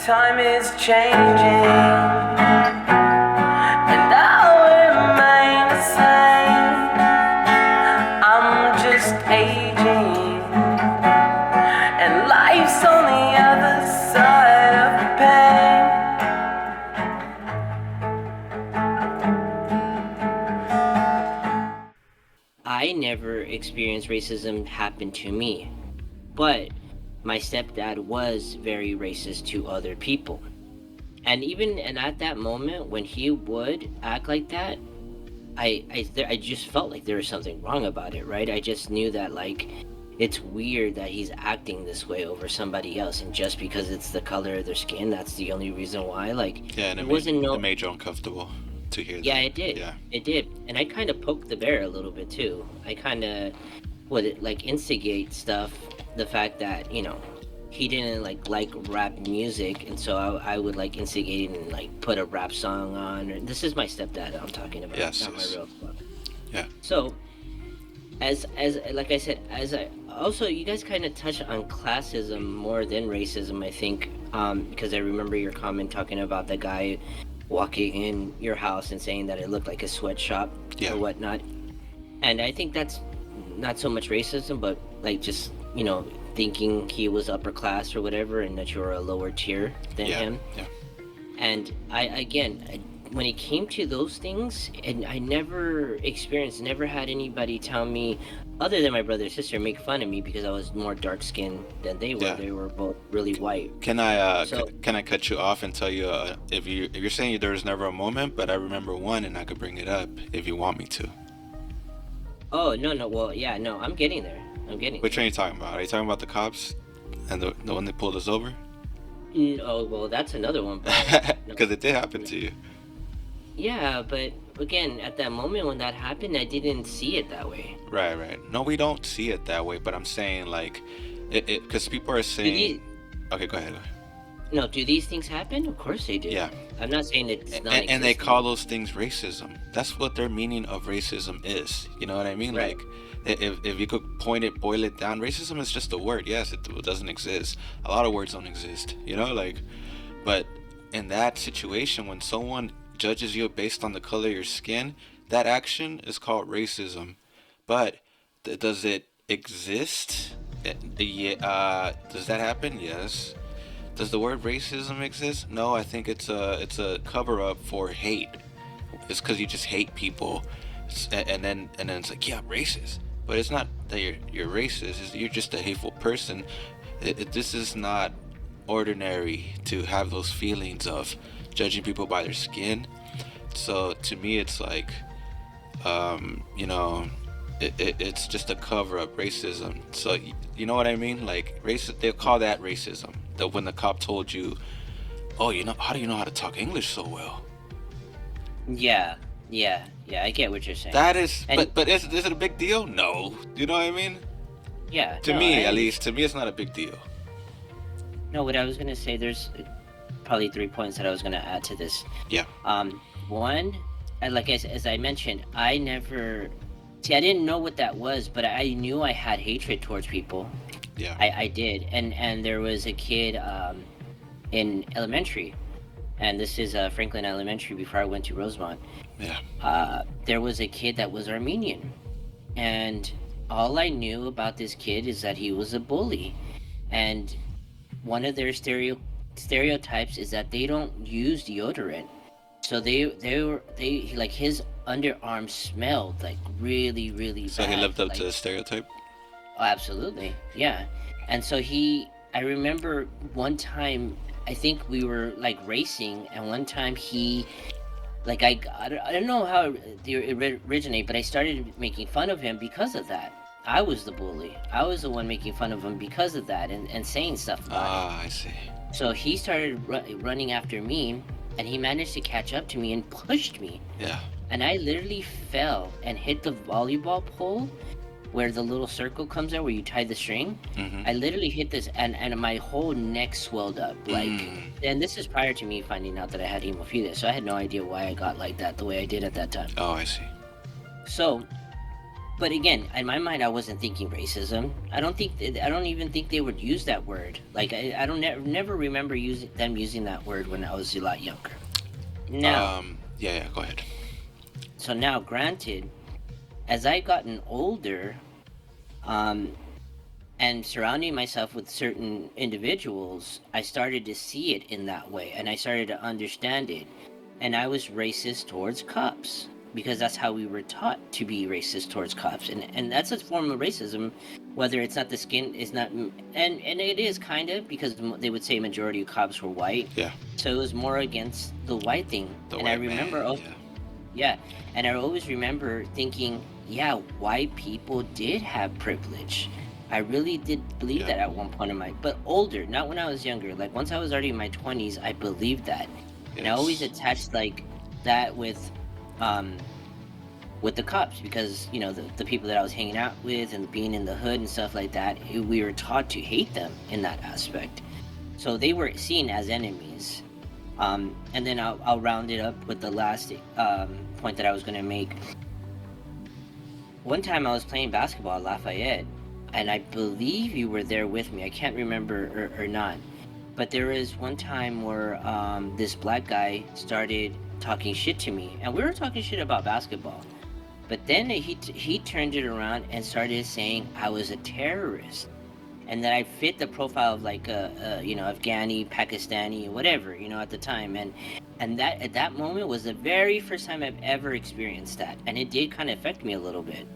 Time is changing, and I'll remain the same. I'm just aging, and life's on the other side of pain. I never experienced racism happen to me, but my stepdad was very racist to other people. And at that moment when he would act like that, I just felt like there was something wrong about it, right? I just knew that like it's weird that he's acting this way over somebody else, and just because it's the color of their skin, that's the only reason why. Like Yeah, and it wasn't it no. made you uncomfortable to hear Yeah, that. it did. Yeah. It did. And I kind of poked the bear a little bit too. I kind of would it like instigate stuff. The fact that he didn't like rap music, and so I would like instigate and like put a rap song on. Or, this is my stepdad I'm talking about, Yes. not my Yes. real father. Yeah. So as like I said, as I also you guys kind of touch on classism more than racism, I think, because I remember your comment talking about the guy walking in your house and saying that it looked like a sweatshop Yeah. or whatnot. And I think that's not so much racism, but like just thinking he was upper class or whatever, and that you're a lower tier than Yeah. him. Yeah. And when it came to those things, and I never had anybody tell me, other than my brother and sister, make fun of me because I was more dark skinned than they were. Yeah. They were both really white. Can I So, can I cut you off and tell you if you're saying there was never a moment, but I remember one and I could bring it up if you want me to. oh no, well yeah, no, I'm getting there. I'm getting Which there. one are you talking about? Are you talking about the cops and the one that pulled us over? Oh well, that's another one. But no, Because it did happen to you. yeah, but again, at that moment when that happened, I didn't see it that way. Right, right. No, we don't see it that way, but I'm saying like it because people are Do saying. these Okay, go ahead. No, do these things happen? Of course they do. Yeah. I'm not saying it's And they non-existent. call those things racism. That's what their meaning of racism is. You know what I mean? Right. Like, if you could boil it down, racism is just a word. Yes, it doesn't exist. A lot of words don't exist. You know, like, but in that situation, when someone judges you based on the color of your skin, that action is called racism. But does it exist? Yeah. Does that happen? Yes. Does the word racism exist? No, I think it's a cover up for hate. It's because you just hate people, and then it's like, yeah, I'm racist. But it's not that you're racist. You're just a hateful person. This is not ordinary to have those feelings of judging people by their skin. So to me, it's like, you know, it's just a cover up racism. So you know what I mean? Like they'll call that racism. That when the cop told you, oh, how do you know how to talk English so well? Yeah, yeah. I get what you're saying. That is, And but is it a big deal? No. You know what I mean? yeah, To no, me, at least, to me, it's not a big deal. no. What I was gonna say, there's probably 3 points that I was gonna add to this. Yeah. One, like as I mentioned, I never see. I didn't know what that was, but I knew I had hatred towards people. Yeah. I did, and there was a kid in elementary, and this is Franklin Elementary before I went to Rosemont. Yeah. There was a kid that was Armenian, and all I knew about this kid is that he was a bully, and one of their stereotypes is that they don't use deodorant. So they like his underarms smelled like really really So he bad. lived up Like to the stereotype. oh, absolutely, yeah. And so I remember one time, I think we were like racing, and one time he, like I don't know how it originated, but I started making fun of him because of that. I was the bully. I was the one making fun of him because of that, and saying stuff about him. Ah, I see. So he started running after me, and he managed to catch up to me and pushed me. Yeah. And I literally fell and hit the volleyball pole where the little circle comes out where you tie the string. Mm-hmm. I literally hit this, and my whole neck swelled up. Like, and this is prior to me finding out that I had hemophilia, so I had no idea why I got like that the way I did at that time. Oh, I see. So but again, in my mind, I wasn't thinking racism. I don't even think they would use that word. Like I don't never remember using that word when I was a lot younger. Now, Yeah, yeah. Go ahead. so now, granted, as I gotten older, um, and surrounding myself with certain individuals, I started to see it in that way, and I started to understand it. And I was racist towards cops because that's how we were taught to be racist towards cops, and that's a form of racism, whether it's not the skin is not, and it is kind of because they would say majority of cops were white, Yeah, so it was more against the white thing. the And I white remember, man. oh Yeah, yeah, and I always remember thinking, yeah, white people did have privilege. I really did believe yeah. that at one point in my, but older, not when I was younger. Like once I was already in my 20s, I believed that, and I always Yes. attached like that um, with the cops because the people that I was hanging out with and being in the hood and stuff like that, we were taught to hate them in that aspect. So they were seen as enemies. And then I'll round it up with the last point that I was going to make. One time I was playing basketball at Lafayette, and I believe you were there with me. I can't remember or not. But there was one time where this black guy started talking shit to me, and we were talking shit about basketball. But then he turned it around and started saying I was a terrorist, and that I fit the profile of like Afghani, Pakistani, whatever at the time, and that at that moment was the very first time I've ever experienced that, and it did kind of affect me a little bit.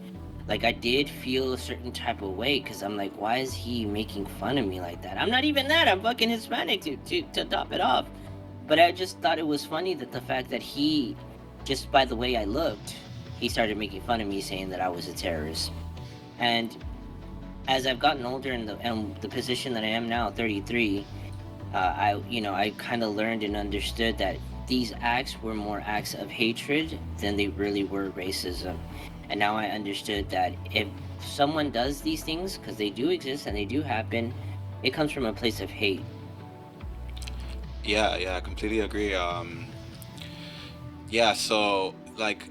Like I did feel a certain type of way because I'm like, why is he making fun of me like that? I'm not even that. I'm fucking Hispanic to top it off. But I just thought it was funny that the fact that he, just by the way I looked, he started making fun of me, saying that I was a terrorist. And as I've gotten older and the position that I am now, 33, I kind of learned and understood that these acts were more acts of hatred than they really were racism. And now I understood that if someone does these things, because they do exist and they do happen, it comes from a place of hate. Yeah, yeah. I completely agree. Yeah. So like,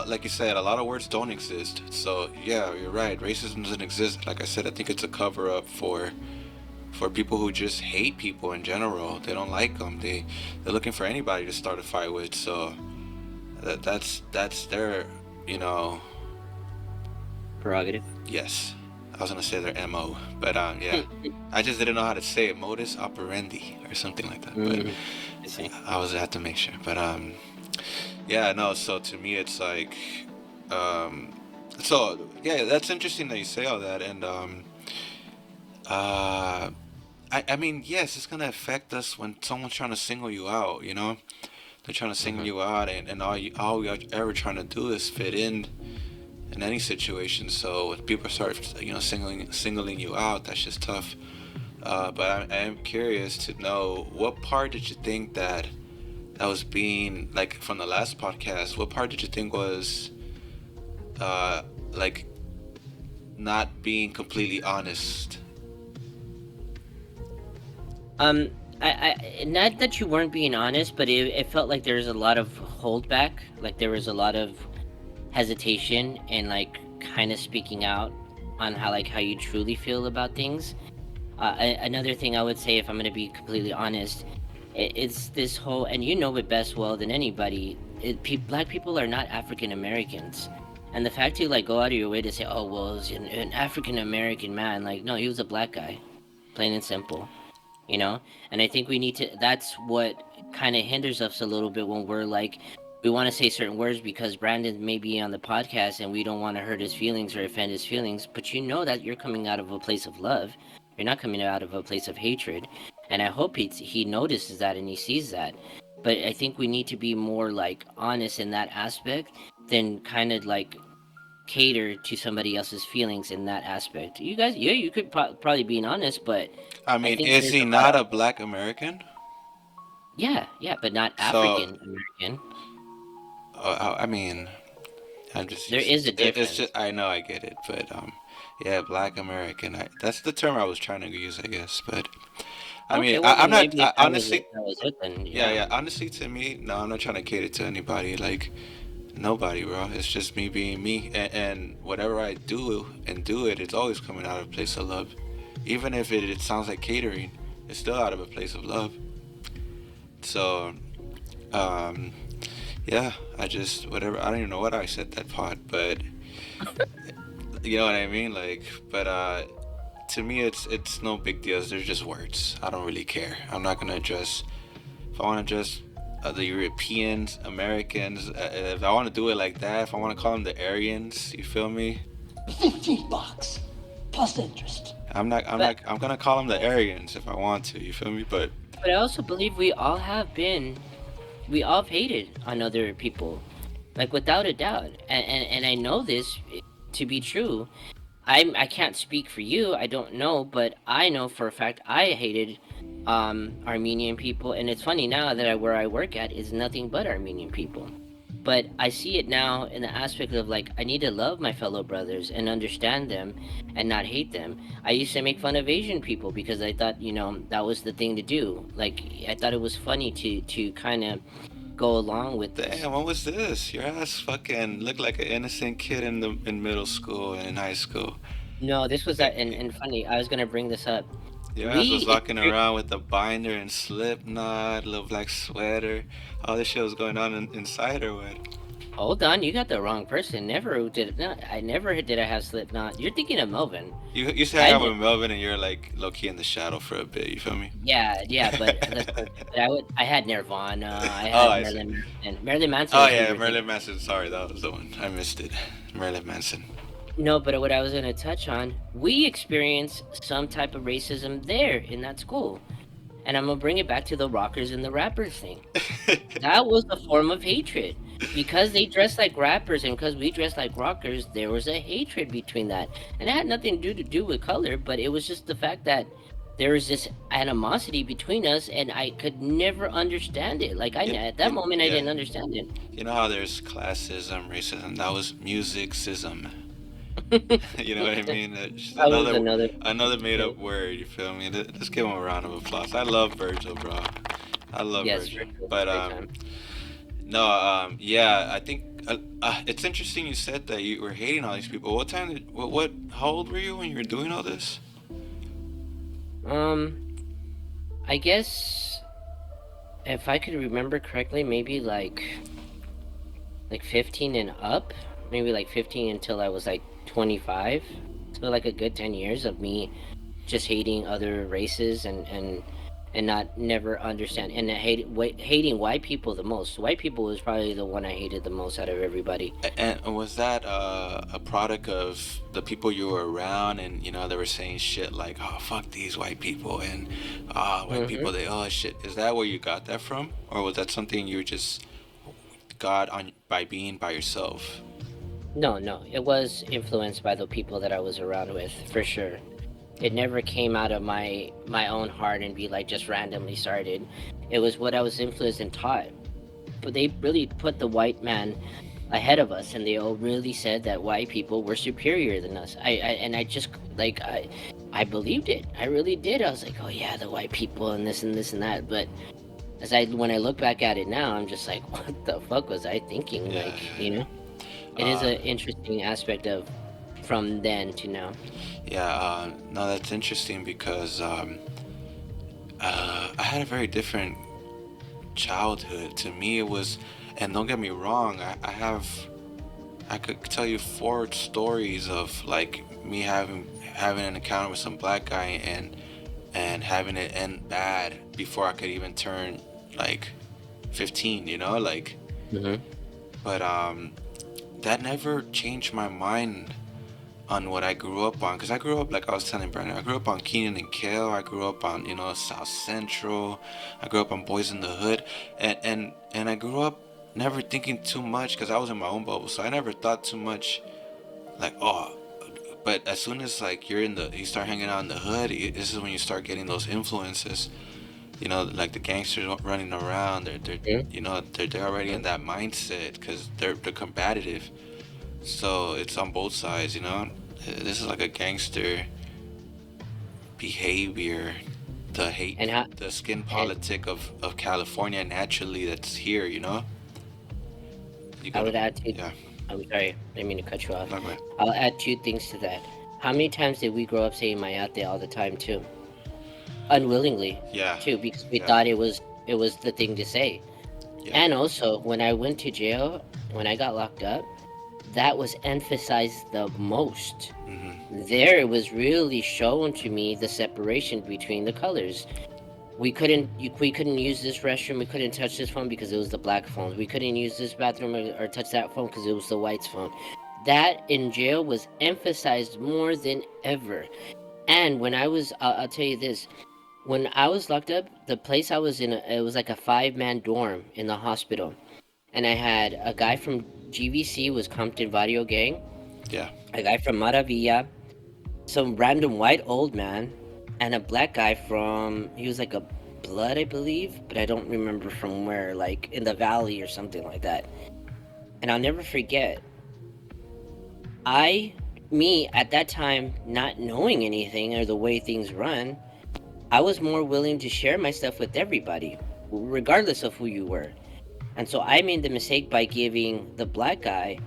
like you said, a lot of words don't exist. So yeah, you're right. Racism doesn't exist. Like I said, I think it's a cover up for people who just hate people in general. They don't like them. They're looking for anybody to start a fight with. So that's their, you know, Prerogative. yes. I was gonna say their MO, but yeah. I just didn't know how to say it, modus operandi or something like that. But Mm, I see. I was had to make sure. But yeah, no. So to me, it's like, um, so yeah, that's interesting that you say all that, and uh, I mean, yes, it's gonna affect us when someone's trying to single you out. They're trying to single Hmm. you out, and all you're ever trying to do is fit in any situation. So when people start, singling you out, that's just tough. But I am curious to know, what part did you think that was being, like, from the last podcast? What part did you think was uh like not being completely honest? Um, not that you weren't being honest, but it felt like there was a lot of holdback. Like there was a lot of hesitation and like kind of speaking out on how you truly feel about things. Another thing I would say, if I'm going to be completely honest, it's this whole, and you know it best well than anybody. Black people are not African Americans, and the fact you like go out of your way to say, "Oh, well, it's an African American man," like no, he was a black guy, plain and simple. You know, and I think we need to. That's what kind of hinders us a little bit when we're like, we want to say certain words because Brandon may be on the podcast and we don't want to hurt his feelings or offend his feelings, but you know that you're coming out of a place of love. You're not coming out of a place of hatred. And I hope he notices that and he sees that. But I think we need to be more like honest in that aspect than kind of like cater to somebody else's feelings in that aspect. You guys, yeah, you could probably be honest, but I I mean, think is there's he a lot not of, a black American? yeah, yeah, but not So African American. I mean, I'm just There using is a it's difference. just, I know, I get it, but yeah, black American. That's the term I was trying to use, I guess. But I mean, Okay, well I'm then not, maybe if honestly. that was it, then Yeah, yeah. yeah. Honestly, to me, no, I'm not trying to cater to anybody. Like, Nobody, bro. It's just me being me, and whatever I do and do it, it's always coming out of a place of love. Even if it sounds like catering, it's still out of a place of love. So, um, yeah, I just whatever. I don't even know what I said that part, but you know what I mean. Like, but to me, it's no big deal. They're just words. I don't really care. I'm not gonna address. If I want to address the Europeans, Americans, if I want to do it like that, if I want to call them the Aryans, you feel me? $15 plus interest. I'm not. I'm But not. I'm gonna call them the Aryans if I want to. You feel me? But I also believe we all have hated on other people, like without a doubt, and I know this to be true. I can't speak for you. I don't know, but I know for a fact I hated Armenian people, and it's funny now that where I work at is nothing but Armenian people. But I see it now in the aspect of like I need to love my fellow brothers and understand them and not hate them. I used to make fun of Asian people because I thought, that was the thing to do. Like I thought it was funny to kind of go along with this. damn, what was this? Your ass fucking looked like an innocent kid in middle school and in high school. No, this was that, and funny. I was gonna bring this up. Your ass was We walking around with a binder and slip knot, little black sweater. All this shit was going on inside or what? Hold on, you got the wrong person. Never did not. I never did I have Slipknot. You're thinking of Melvin. You say I I got did. with Melvin and you're like low key in the shadow for a bit. You feel me? Yeah, yeah, but I had Nirvana. I Oh, had I see. Marilyn Manson. Marilyn Manson Oh is who yeah, you're thinking. Marilyn Manson. Sorry, that was the one. I missed it. Marilyn Manson. No, but what I was gonna touch on, we experienced some type of racism there in that school, and I'm gonna bring it back to the rockers and the rappers thing. That was a form of hatred. Because they dressed like rappers and because we dressed like rockers, there was a hatred between that. And it had nothing to do with color, but it was just the fact that there was this animosity between us and I could never understand it. Like at that moment I Yeah. didn't understand it. You know how there's classism, racism. That was musicism. You know what I mean? Just That was another another made thing. up word. You feel me? Let's give him a round of applause. I love Virgil, bro. I love Yes, for Virgil. sure. But Great time. no, yeah. I think it's interesting you said that you were hating all these people. What time? What? How old were you when you were doing all this? Um, I guess if I could remember correctly, maybe like 15 and up, maybe like 15 until I was like 25. So like a good 10 years of me just hating other races and not never understand and hating white people the most. White people was probably the one I hated the most out of everybody. And was that a product of the people you were around, and they were saying shit like, "Oh fuck these white people," and white people Hmm. they shit. Is that where you got that from, or was that something you just got on by being by yourself? No, no, it was influenced by the people that I was around with for sure. It never came out of my own heart and be like just randomly started. It was what I was influenced and taught. But they really put the white man ahead of us, and they all really said that white people were superior than us. I just like I believed it. I really did. I was like, oh yeah, the white people and this and that. But when I look back at it now, I'm just like, what the fuck was I thinking? Yeah, Like, yeah, it is yeah. an interesting aspect of from then to now. Yeah. No, that's interesting because I had a very different childhood. To me, it was, and don't get me wrong, I could tell you four stories of like me having an encounter with some black guy and having it end bad before I could even turn like 15, like, Hmm. but that never changed my mind on what I grew up on, because I grew up, like I was telling Brandon, I grew up on Keenan and Kel. I grew up on South Central. I grew up on Boys in the Hood, and I grew up never thinking too much because I was in my own bubble, so I never thought too much like, oh. But as soon as like you start hanging out in the hood, this is when you start getting those influences. Like the gangsters running around. They're already in that mindset because they're combative. So it's on both sides. This is like a gangster behavior, the hate, And how the skin and politic of California naturally that's here. You I gotta. would add two. Yeah. I'm sorry, I didn't mean to cut you off. No, go ahead. I'll add two things to that. How many times did we grow up saying "mayate" all the time too, unwillingly, Yeah. too, because we Yeah. thought it was the thing to say. Yeah. And also, when I went to jail, when I got locked up, that was emphasized the most. There, it was really shown to me the separation between the colors. We couldn't use this restroom. We couldn't touch this phone because it was the black phone. We couldn't use this bathroom or touch that phone because it was the white's phone. That in jail was emphasized more than ever. And when I'll tell you this, when I was locked up, the place I was in, it was like a 5-man dorm in the hospital, and I had a guy from GVC, was Compton Vario Gang, Yeah. a guy from Maravilla, some random white old man, and a black guy from, he was like a Blood, I believe, but I don't remember from where, like in the valley or something like that. And I'll never forget, I, me at that time, not knowing anything or the way things run, I was more willing to share my stuff with everybody, regardless of who you were. And so I made the mistake by giving the black guy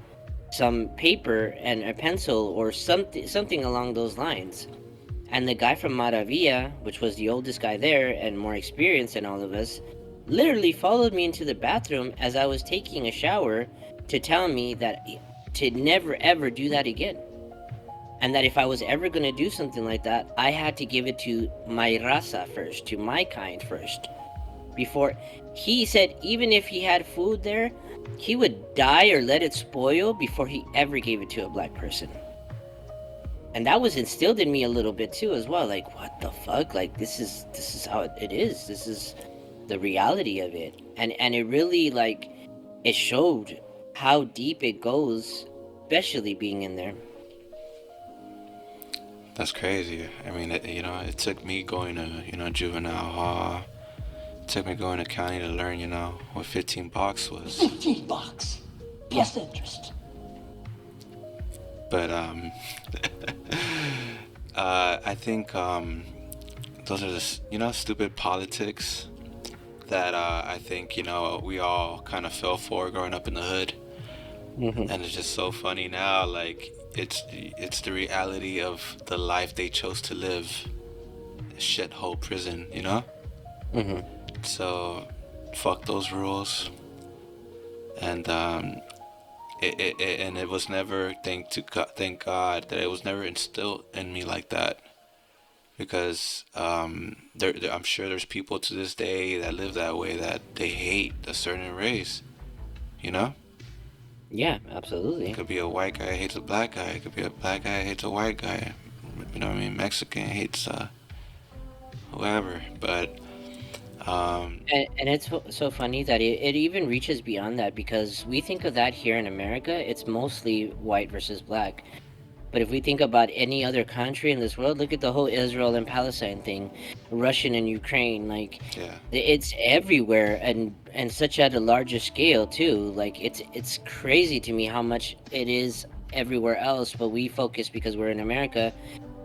some paper and a pencil or something along those lines. And the guy from Maravilla, which was the oldest guy there and more experienced than all of us, literally followed me into the bathroom as I was taking a shower to tell me that to never ever do that again. And that if I was ever going to do something like that, I had to give it to my raza first, to my kind first. Before, he said even if he had food there, he would die or let it spoil before he ever gave it to a black person. And that was instilled in me a little bit too as well. Like, what the fuck? Like, this is how it is. This is the reality of it. And it really, like, it showed how deep it goes, especially being in there. That's crazy. I mean, it took me going to, juvenile hall. It took me going to county to learn, what 15 bucks was. 15 bucks. Plus interest. But, I think, those are the, stupid politics that, I think, we all kind of fell for growing up in the hood. Mm-hmm. And it's just so funny now, like, it's the reality of the life they chose to live. Shithole prison, Mm-hmm. So, fuck those rules. And it was never thank God that it was never instilled in me like that, because I'm sure there's people to this day that live that way, that they hate a certain race, Yeah, absolutely. It could be a white guy hates a black guy. It could be a black guy hates a white guy. You know what I mean? Mexican hates whoever. But And it's so funny that it even reaches beyond that, because we think of that here in America, it's mostly white versus black. But if we think about any other country in this world, look at the whole Israel and Palestine thing, Russian and Ukraine, like yeah, it's everywhere, and such at a larger scale too. Like it's crazy to me how much it is everywhere else, but we focus because we're in America.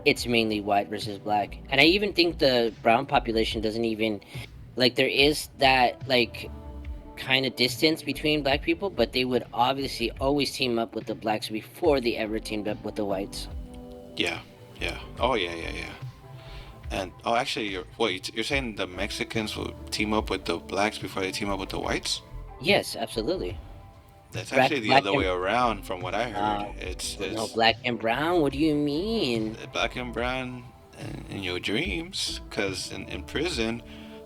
It's mainly white versus black, and I even think the brown population doesn't even, like, there is that like kind of distance between black people, but they would obviously always team up with the blacks before they ever teamed up with the whites. yeah, yeah. Oh yeah. And actually, you're saying the Mexicans will team up with the blacks before they team up with the whites? Yes, absolutely. That's Black, actually the black other way around, from what I heard. no, It's black and brown. What do you mean? black and brown in your dreams, because in prison,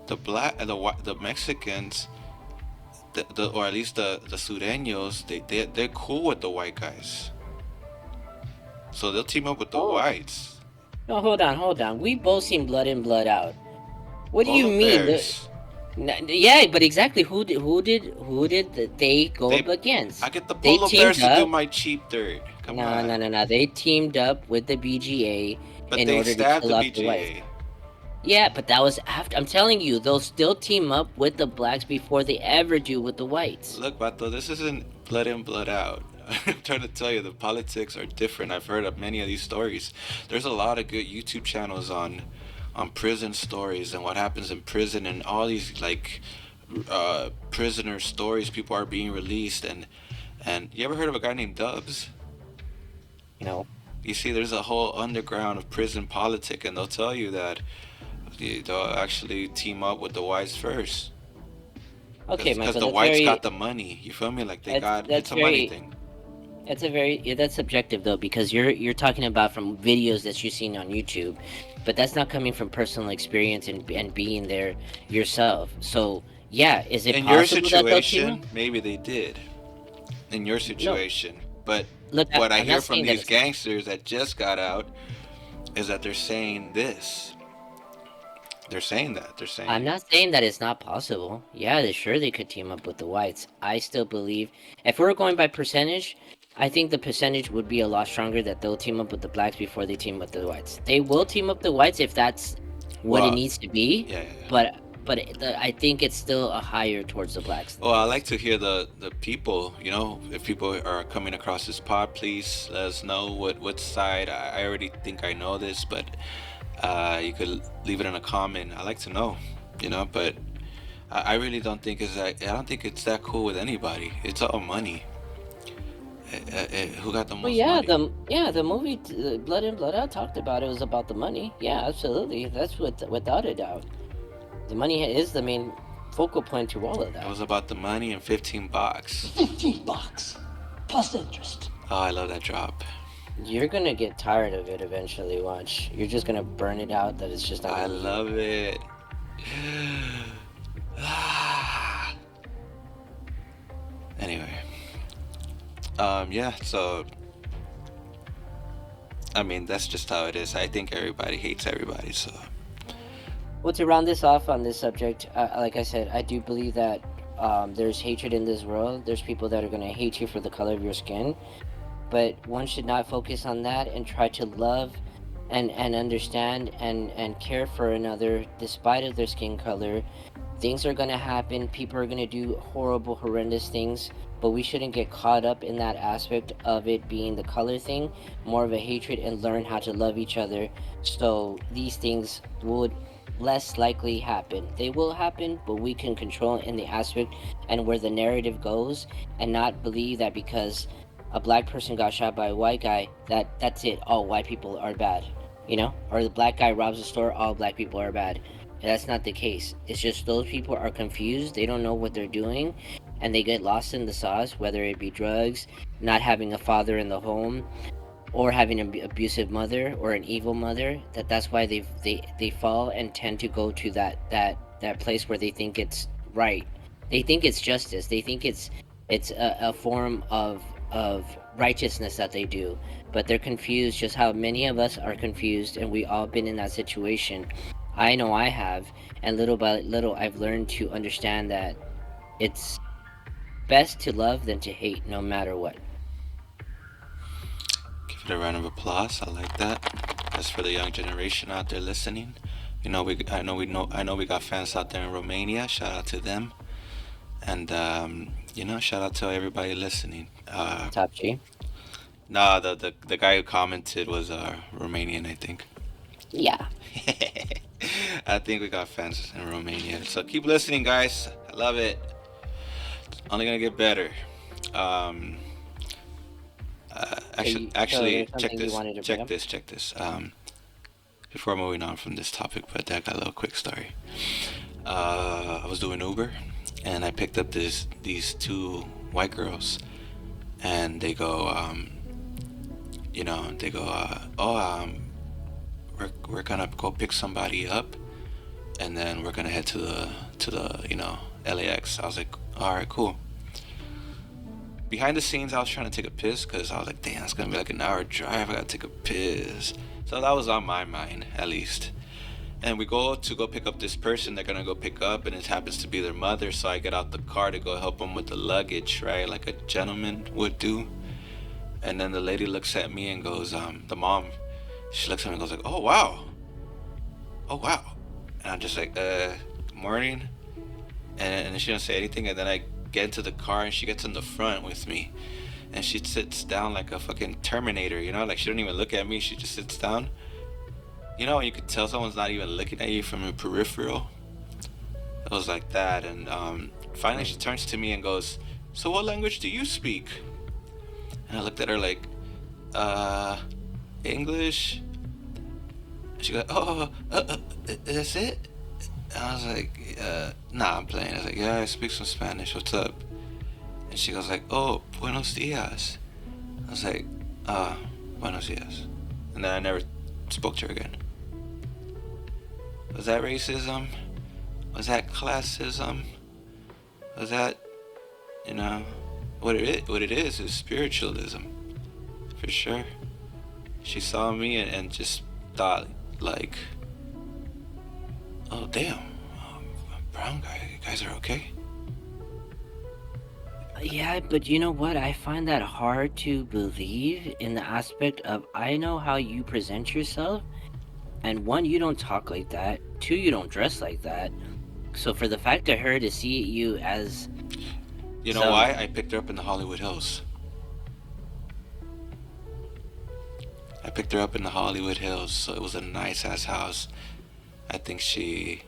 the Mexicans, or at least the Sureños, they're cool with the white guys, so they'll team up with the whites. No, hold on. We both seen Blood in, Blood Out. What do you Polar mean? bears. Yeah, but exactly who did they go They- up against? I get the They polar teamed bears to do up. my cheap dirt. Come on. No. They teamed up with the BGA But in they order to stabbed kill the off the whites. BGA. Yeah, but that was after. I'm telling you, they'll still team up with the blacks before they ever do with the whites. Look, Bato, this isn't Blood in, Blood Out. I'm trying to tell you, the politics are different. I've heard of many of these stories. There's a lot of good YouTube channels on prison stories and what happens in prison, and all these, like, prisoner stories. People are being released, and And you ever heard of a guy named Dubs? No. You see, there's a whole underground of prison politic, and they'll tell you that they'll actually team up with the whites first, Okay, because Michael, the that's whites very got the money. You feel me? Like they that's got that's it's a money very thing. that's a very yeah, that's subjective though, because you're talking about from videos that you've seen on YouTube, but that's not coming from personal experience and being there yourself. So yeah, is it In your possible that they'll team up? situation, maybe they did. In your No, situation, but look, what I I'm not hear from saying that these it's not. gangsters that just got out is that they're saying this. They're saying that. They're I'm saying, not saying that it's not possible. Yeah, sure they could team up with the whites. I still believe, if we're going by percentage, I think the percentage would be a lot stronger that they'll team up with the blacks before they team up the whites. They will team up the whites if that's what it well, needs to be, yeah, yeah, yeah. but I think it's still a higher towards the blacks than Well, the I like whites. to hear the people. You know, if people are coming across this pod, please let us know what side. I already think I know this, but you could leave it in a comment. I like to know. You know, but I really don't think it's that. I don't think it's that cool with anybody. It's all money. Who got the Well, most yeah, money? the movie Blood In Blood Out talked about it was about the money. Yeah, absolutely. That's without a doubt. The money is the main focal point to all of It that. was about the money and 15 bucks. $15 plus interest. Oh, I love that drop. You're gonna get tired of it eventually. Watch. You're just gonna burn it out. That it's just not I gonna be. love it. Anyway, yeah. So, I mean, that's just how it is. I think everybody hates everybody. So, Well, to round this off on this subject, like I said, I do believe that there's hatred in this world. There's people that are gonna hate you for the color of your skin, but one should not focus on that and try to love and understand and care for another despite of their skin color. Things are going to happen, people are going to do horrible horrendous things, but we shouldn't get caught up in that aspect of it being the color thing, more of a hatred, and learn how to love each other, so these things would less likely happen. They will happen, but we can control in the aspect and where the narrative goes, and not believe that because a black person got shot by a white guy, that's it, all white people are bad, or the black guy robs a store, all black people are bad. That's not the case. It's just those people are confused, they don't know what they're doing, and they get lost in the sauce, whether it be drugs, not having a father in the home, or having an abusive mother or an evil mother. That's why they fall and tend to go to that place where they think it's right. They think it's justice. They think it's a form of righteousness that they do, but they're confused, just how many of us are confused, and we all been in that situation. I know I have, and little by little I've learned to understand that it's best to love than to hate, no matter what. give it a round of applause. I like that. That's for the young generation out there listening. You know, I know we got fans out there in Romania. Shout out to them, and shout out to everybody listening. Top G. Nah, the guy who commented was Romanian, I think. Yeah. I think we got fans in Romania. So keep listening, guys. I love it. Only gonna get better. Um, So actually, there's check something you this. wanted to bring Check up? this. Check this. Before moving on from this topic, but I got a little quick story. I was doing Uber, and I picked up these two white girls, and they go, we're gonna go pick somebody up, and then we're gonna head to the LAX. I was like, all right, cool. Behind the scenes, I was trying to take a piss because I was like, damn, it's gonna be like an hour drive. I gotta take a piss. So that was on my mind, at least. And we go to go pick up this person they're gonna go pick up, and it happens to be their mother. So I get out the car to go help them with the luggage, right, like a gentleman would do. And then the lady looks at me and goes, the mom, she looks at me and goes like, oh wow. And I'm just like, good morning. And she don't say anything, and then I get into the car, and she gets in the front with me, and she sits down like a fucking Terminator, like she don't even look at me, she just sits down. You could tell someone's not even looking at you from a peripheral. It was like that, and finally she turns to me and goes, so what language do you speak? And I looked at her like, uh, English? She goes, oh, that's it? And I was like, nah, I'm playing. I was like, yeah, I speak some Spanish. What's up? And she goes like, oh, buenos dias. I was like, buenos dias. And then I never spoke to her again. Was that racism? Was that classism? Was that, you know, what it is spiritualism, for sure. She saw me and just thought like, oh damn, brown guy, you guys are okay. Yeah, but you know what? I find that hard to believe in the aspect of I know how you present yourself, and one, you don't talk like that. Two, you don't dress like that. So for the fact of her to see you as You know some, why? I picked her up in the Hollywood Hills. I picked her up in the Hollywood Hills, so it was a nice ass house. I think she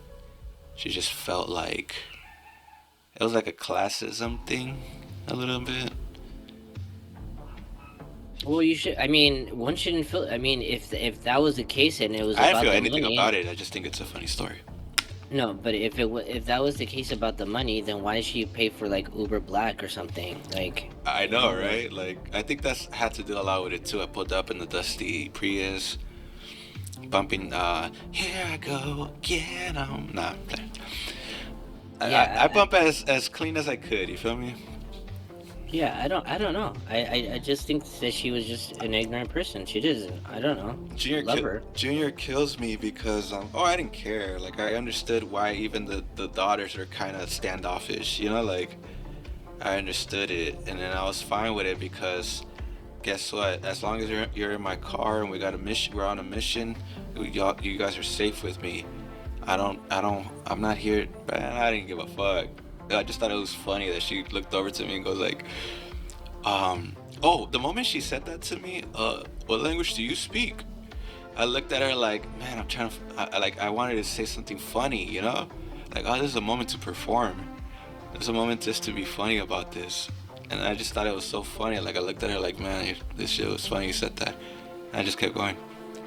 just felt like it was like a classism thing, a little bit. well, you should. I mean, one shouldn't feel. I mean, if that was the case and it was I didn't about feel the anything money, about it. I just think it's a funny story. no. But if that was the case about the money, then why did she pay for like Uber Black or something? Like, I know, right? Like, I think that's had to do a lot with it too. I pulled up in the dusty Prius, bumping, here I go again. Nah, I'm playing. I yeah, bump as clean as I could. You feel me? yeah. I don't know. I just think that she was just an ignorant person. She doesn't. I don't know. Love her. Junior kills me because oh, I didn't care. Like, I understood why even the daughters are kind of standoffish. You know, like, I understood it, and then I was fine with it because guess what? As long as you're in my car and we got a mission, we're on a mission. You guys are safe with me. I'm not here. Man, I didn't give a fuck. I just thought it was funny that she looked over to me and goes like, oh, the moment she said that to me, what language do you speak? I looked at her like, man, I'm trying to, I wanted to say something funny, you know? Like, oh, this is a moment to perform. There's a moment just to be funny about this. And I just thought it was so funny. Like, I looked at her like, man, this shit was funny you said that. And I just kept going.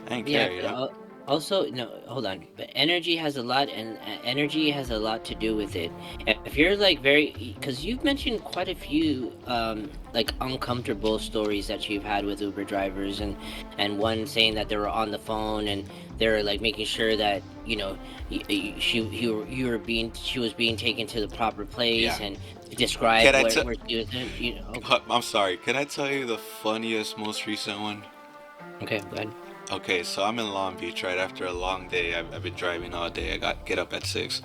I didn't Yeah. care, you know? Also, no, hold on. But energy has a lot, and energy has a lot to do with it. If you're like very, because you've mentioned quite a few like uncomfortable stories that you've had with Uber drivers, and one saying that they were on the phone and they're like making sure that she was being taken to the proper place Yeah. and describe Can I where she was. I'm sorry. Can I tell you the funniest, most recent one? Okay, go ahead. Okay, so I'm in Long Beach right after a long day. I've been driving all day. Get up at 6,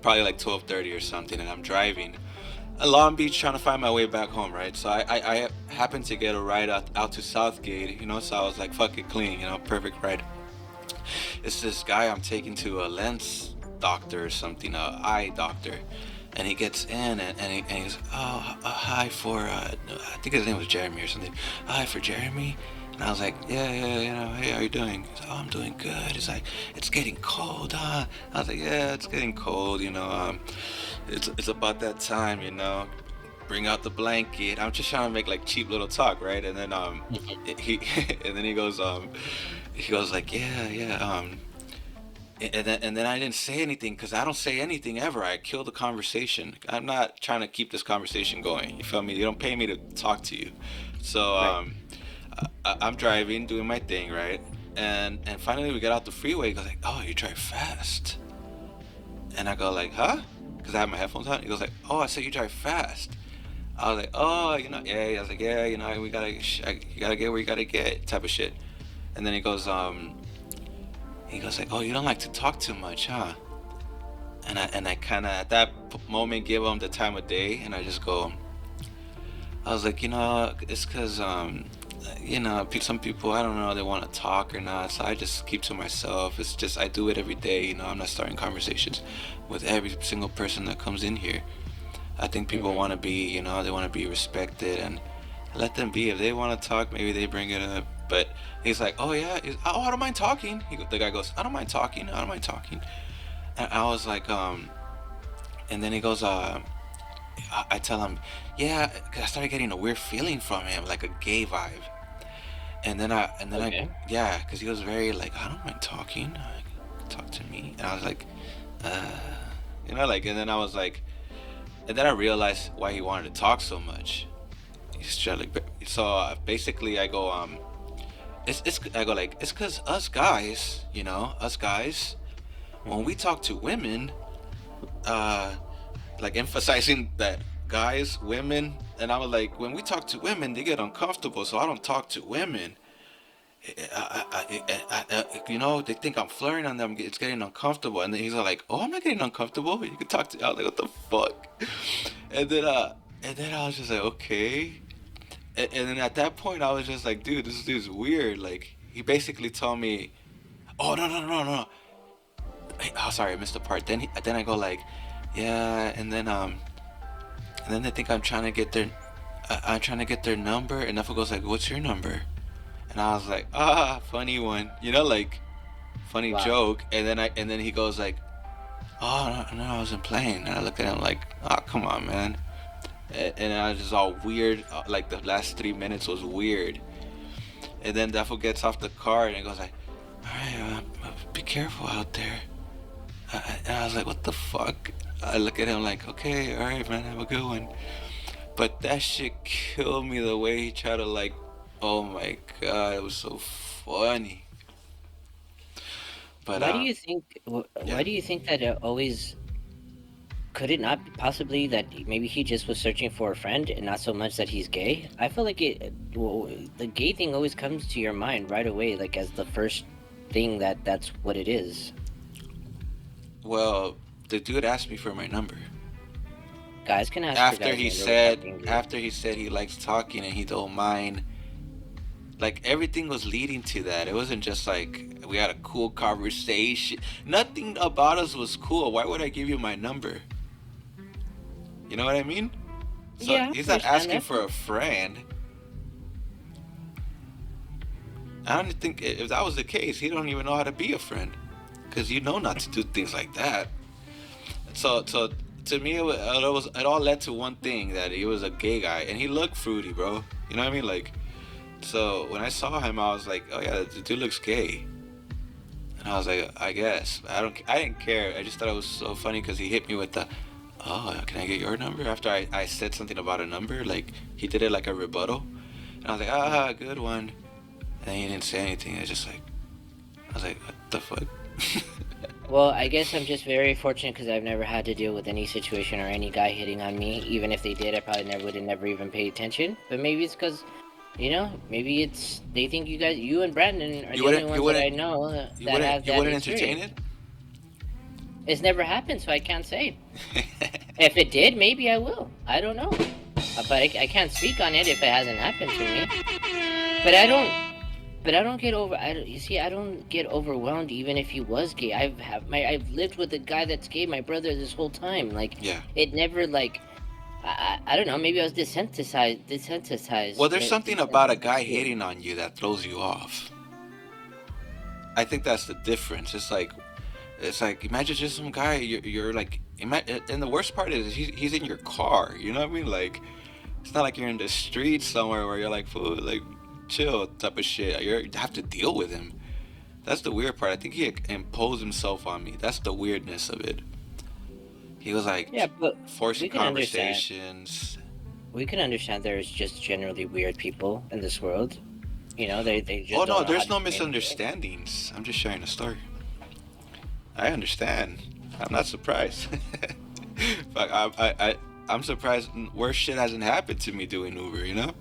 probably like 12:30 or something, and I'm driving Long Beach trying to find my way back home, right? So I happened to get a ride out to Southgate, you know. So I was like, fuck it, clean, you know, perfect ride. It's this guy I'm taking to a lens doctor or something, a eye doctor. And he gets in and he's, oh, hi for, I think his name was Jeremy or something. Hi for Jeremy. And I was like, yeah, you know, hey, how you doing? He's like, oh, I'm doing good. He's like, it's getting cold, huh? I was like, yeah, it's getting cold, you know, it's about that time, you know. Bring out the blanket. I'm just trying to make like cheap little talk, right? And then he and then he goes like, yeah, and then I didn't say anything because I don't say anything ever. I kill the conversation. I'm not trying to keep this conversation going. You feel me? You don't pay me to talk to you. So Right. I'm driving, doing my thing, right? And finally we get out the freeway. He goes like, oh, you drive fast. And I go like, huh? Because I have my headphones on. He goes like, oh, I said you drive fast. I was like, oh, you know, yeah. I was like, yeah, you know, you gotta get where you gotta get, type of shit. And then he goes like, oh, you don't like to talk too much, huh? And I kind of at that moment give him the time of day, and I just go. I was like, you know, it's because you know, some people, I don't know, they want to talk or not, so I just keep to myself. It's just I do it every day, you know. I'm not starting conversations with every single person that comes in here. I think people want to be, you know, they want to be respected, and let them be. If they want to talk, maybe they bring it up. But he's like, oh yeah, oh, I don't mind talking. The guy goes, I don't mind talking. And I was like, and then he goes, I tell him, yeah, 'cause I started getting a weird feeling from him, like a gay vibe. And then I, Okay. yeah, because he was very like, I don't mind talking, talk to me, and I was like, uh, like, and then I was like, and then I realized why he wanted to talk so much. He's trying like, so basically I go, it's I go like, it's because us guys, us guys, when we Hmm. talk to women, uh, like emphasizing that guys, women, and I was like, when we talk to women, they get uncomfortable, so I don't talk to women. They think I'm flirting on them. It's getting uncomfortable, and then he's like, "Oh, I'm not getting uncomfortable. You can talk to." I was like, "What the fuck?" And then I was just like, "Okay." And then at that point, I was just like, "Dude, this dude's weird." Like, he basically told me, "Oh, no, no, no, no. Hey, oh, sorry, I missed the part." Then I go like, "Yeah," and then they think I'm trying to get I'm trying to get their number, and Nefa goes like, "What's your number?" And I was like, funny one, like funny Wow. joke. And then he goes like, oh no, no, I wasn't playing. And I looked at him like, oh come on, man. And I was just all weird. Like the last 3 minutes was weird. And then Defo gets off the car and he goes like, all right, be careful out there. And I was like, what the fuck? I look at him like, okay, all right, man, have a good one. But that shit killed me the way he tried to like, oh my god, it was so funny. But Why do you think? yeah. Why do you think that it always could it not be possibly that maybe he just was searching for a friend and not so much that he's gay? I feel like the gay thing always comes to your mind right away, like as the first thing that's what it is. Well, the dude asked me for my number Guys can ask for guys' number without being gay. after he said he likes talking and he don't mind. Like everything was leading to that. It wasn't just like we had a cool conversation. Nothing about us was cool. Why would I give you my number? You know what I mean? So Yeah, he's I not understand asking that. for a friend. I don't think if that was the case, he don't even know how to be a friend, because you know not to do things like that. So to me, it all led to one thing, that he was a gay guy and he looked fruity, bro. You know what I mean? Like, so when I saw him, I was like, oh yeah, the dude looks gay. And I was like, I guess I didn't care. I just thought it was so funny because he hit me with the, oh, can I get your number? After I said something about a number, like he did it like a rebuttal, and I was like, good one. And he didn't say anything. I was like, what the fuck? Well, I guess I'm just very fortunate because I've never had to deal with any situation or any guy hitting on me. Even if they did, I probably never would have never even paid attention. But maybe it's because, maybe it's they think you and Brandon are You the only wouldn't, you ones that wouldn't, I know you that wouldn't, have you that wouldn't entertain experience. it? It's never happened, so I can't say. If it did, maybe I will. I don't know, but I can't speak on it if it hasn't happened to me. But I don't. But I don't get over. You see, I don't get overwhelmed even if he was gay. I've lived with a guy that's gay, my brother, this whole time. Like, Yeah. it never like I don't know. Maybe I was Well, desensitized there's something about a guy desensitized to it. hitting on you that throws you off. I think that's the difference. It's like imagine just some guy you're like, and the worst part is he's in your car. You know what I mean? Like it's not like you're in the street somewhere where you're like, fool, like chill type of shit. You have to deal with him. That's the weird part. I think he imposed himself on me. That's the weirdness of it. He was like Yeah, but forcing we can understand. conversations. We can understand there's just generally weird people in this world. They Oh just don't no, know how there's to no communicate. misunderstandings. I'm just sharing a story. I understand. I'm not surprised. Fuck, I'm surprised worse shit hasn't happened to me doing Uber.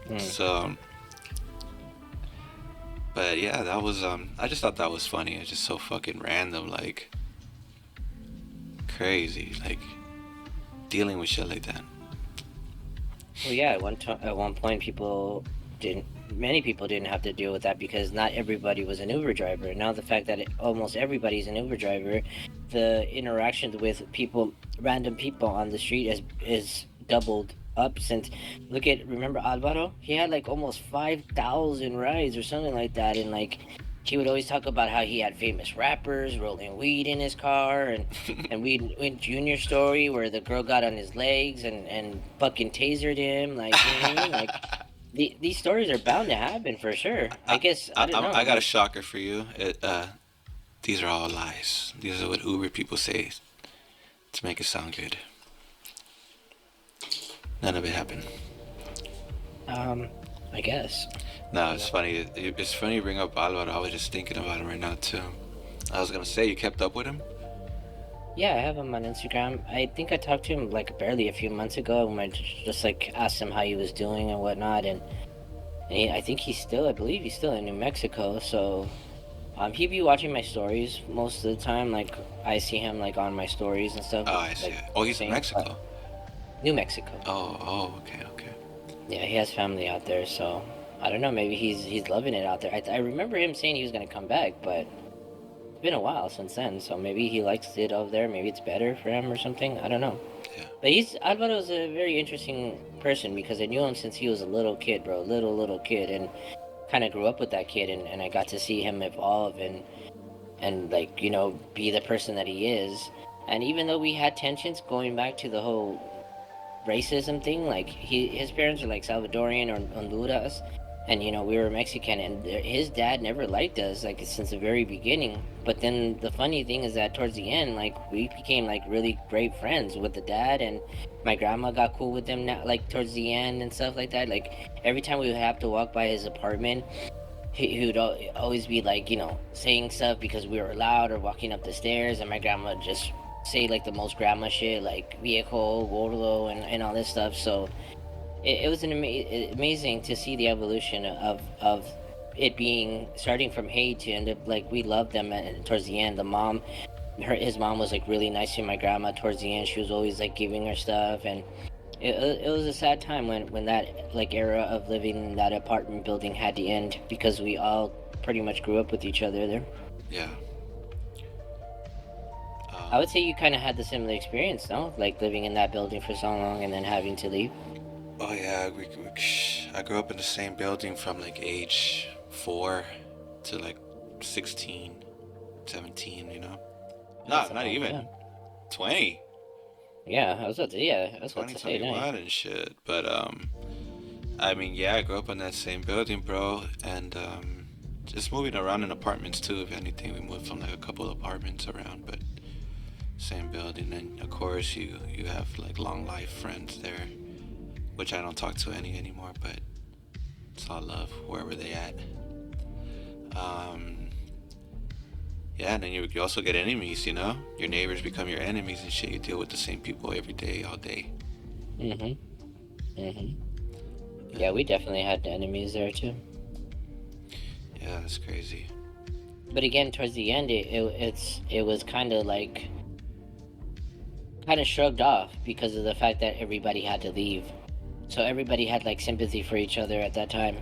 Hmm. So, but yeah, that was I just thought that was funny. It's just so fucking random, like crazy, like dealing with shit like that. Well, yeah, at one point, many people didn't have to deal with that because not everybody was an Uber driver. Now the fact that almost everybody's an Uber driver, the interaction with random people on the street is doubled up since. Remember Alvaro? He had like almost 5,000 rides or something like that in like he would always talk about how he had famous rappers rolling weed in his car, and we in Junior story where the girl got on his legs and fucking tasered him, like, you know what I mean? Like, these stories are bound to happen for sure. I guess I don't know. I got a Like, shocker for you. These are all lies. These are what Uber people say to make it sound good. None of it happened. I guess. No, it's funny. It's funny you bring up Alvaro. I was just thinking about him right now too. I was gonna say, you kept up with him? Yeah, I have him on Instagram. I think I talked to him like barely a few months ago when I just like asked him how he was doing and whatnot, and I think I believe he's still in New Mexico. So, he be watching my stories most of the time. Like, I see him like on my stories and stuff. Oh, I see. Like, Oh, he's in saying, Mexico. New Mexico. Oh, okay, okay. Yeah, he has family out there, so I don't know. Maybe he's loving it out there. I remember him saying he was gonna come back, but it's been a while since then. So maybe he likes it over there. Maybe it's better for him or something. I don't know. Yeah. But Alvaro's a very interesting person because I knew him since he was a little kid, bro, little kid, and kind of grew up with that kid, and I got to see him evolve and like, you know, be the person that he is. And even though we had tensions going back to the whole racism thing, like his parents are like Salvadorian or Honduras, and you know, we were Mexican, and his dad never liked us like since the very beginning. But then the funny thing is that towards the end, like, we became like really great friends with the dad, and my grandma got cool with them now, like towards the end and stuff like that. Like, every time we would have to walk by his apartment, he would always be like, you know, saying stuff because we were loud or walking up the stairs, and my grandma would just say like the most grandma shit, like viejo, gordo, and all this stuff. So it was amazing to see the evolution of it being starting from hate to end up like we loved them, and towards the end, his mom was like really nice to my grandma towards the end. She was always like giving her stuff, and it was a sad time when that like era of living in that apartment building had to end because we all pretty much grew up with each other there. Yeah. I would say you kind of had the similar experience, no? Like living in that building for so long and then having to leave. Oh yeah, I grew up in the same building from like age 4 to like 16, 17, you know? That's Not all, even. yeah. 20. Yeah, I was about to say that. 2021 and shit. But I mean, yeah, I grew up in that same building, bro, and just moving around in apartments too. If anything, we moved from like a couple of apartments around, but same building. And of course, you have like long life friends there, which I don't talk to any anymore, but it's all love wherever they at. Yeah, and then you also get enemies, you know? Your neighbors become your enemies and shit. You deal with the same people every day, all day. Yeah, we definitely had enemies there too. Yeah, that's crazy. But again, towards the end, it was kind of like shrugged off because of the fact that everybody had to leave. So everybody had like sympathy for each other at that time.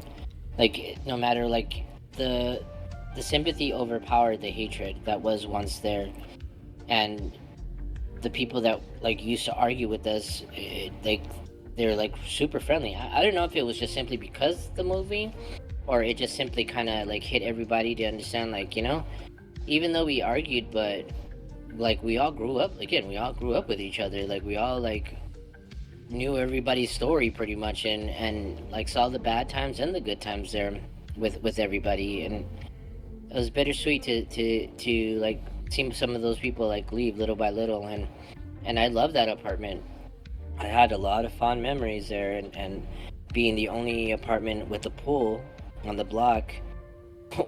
Like, no matter, like, the sympathy overpowered the hatred that was once there, and the people that like used to argue with us, they're like super friendly. I don't know if it was just simply because the movie, or it just simply kind of like hit everybody to understand, like, you know, even though we argued, but like we all grew up with each other. Like, we all like knew everybody's story pretty much, and like saw the bad times and the good times there with everybody. And it was bittersweet to like see some of those people like leave little by little, and I love that apartment. I had a lot of fond memories there, and being the only apartment with a pool on the block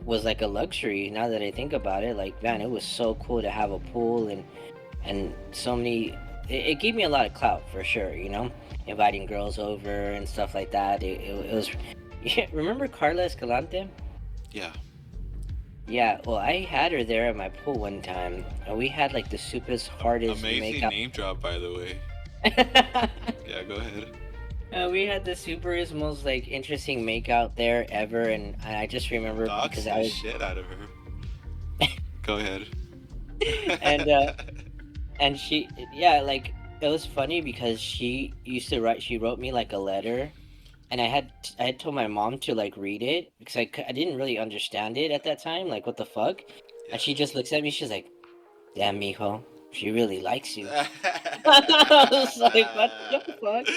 was like a luxury. Now that I think about it, like, man, it was so cool to have a pool, and so many. It gave me a lot of clout for sure, you know, inviting girls over and stuff like that. It was. Yeah, remember Carla Escalante? Yeah. Yeah, well, I had her there at my pool one time, and we had like the superest, hardest Amazing makeup. name drop, by the way. Yeah, go ahead. We had the superest, most like interesting makeout there ever, and I just remember Dogs because the I was shit out of her. Go ahead. and she, yeah, like, it was funny because she used to write. She wrote me like a letter, and I had told my mom to like read it because I didn't really understand it at that time, like what the fuck, Yeah. and she just looks at me, she's like, "Damn, mijo, she really likes you." I was like, "What the fuck?"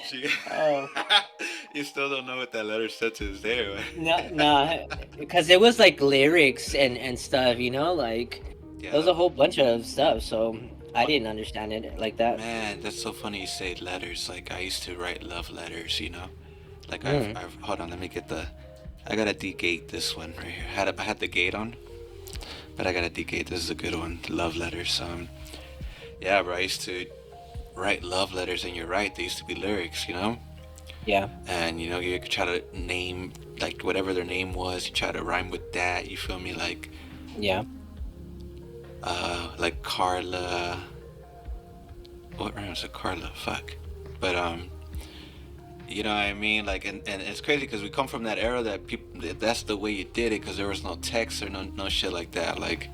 She, Oh. you still don't know what that letter said to this day, right? No, no, because it was like lyrics and stuff, you know, like it was Yeah. a whole bunch of stuff, so I didn't understand it like that. Man, that's so funny you say letters. Like I used to write love letters, you know. Like Mm. I've hold on, let me get the. I gotta degate this one right here. I had the gate on, but I gotta degate. This is a good one. Love letters. Yeah, bro. I used to write love letters, and you're right. They used to be lyrics, you know. Yeah, And you know, you could try to name like whatever their name was. You try to rhyme with that. You feel me? yeah, Like Carla. What rhymes with Carla? Fuck. But you know what I mean? Like, and it's crazy because we come from that era that people that's the way you did it because there was no text or no shit like that. Like,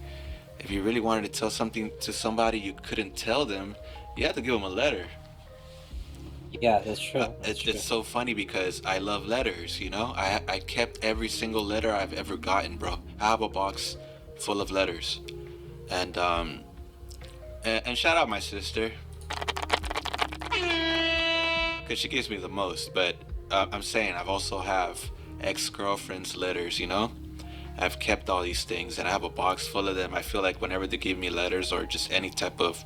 if you really wanted to tell something to somebody you couldn't tell them, you had to give them a letter. yeah. That's true. That's true. It's so funny because I love letters. You know, I kept every single letter I've ever gotten, bro. I have a box full of letters, and and shout out my sister because she gives me the most. But I'm saying I've also have ex-girlfriends letters. You know, I've kept all these things, and I have a box full of them. I feel like whenever they give me letters or just any type of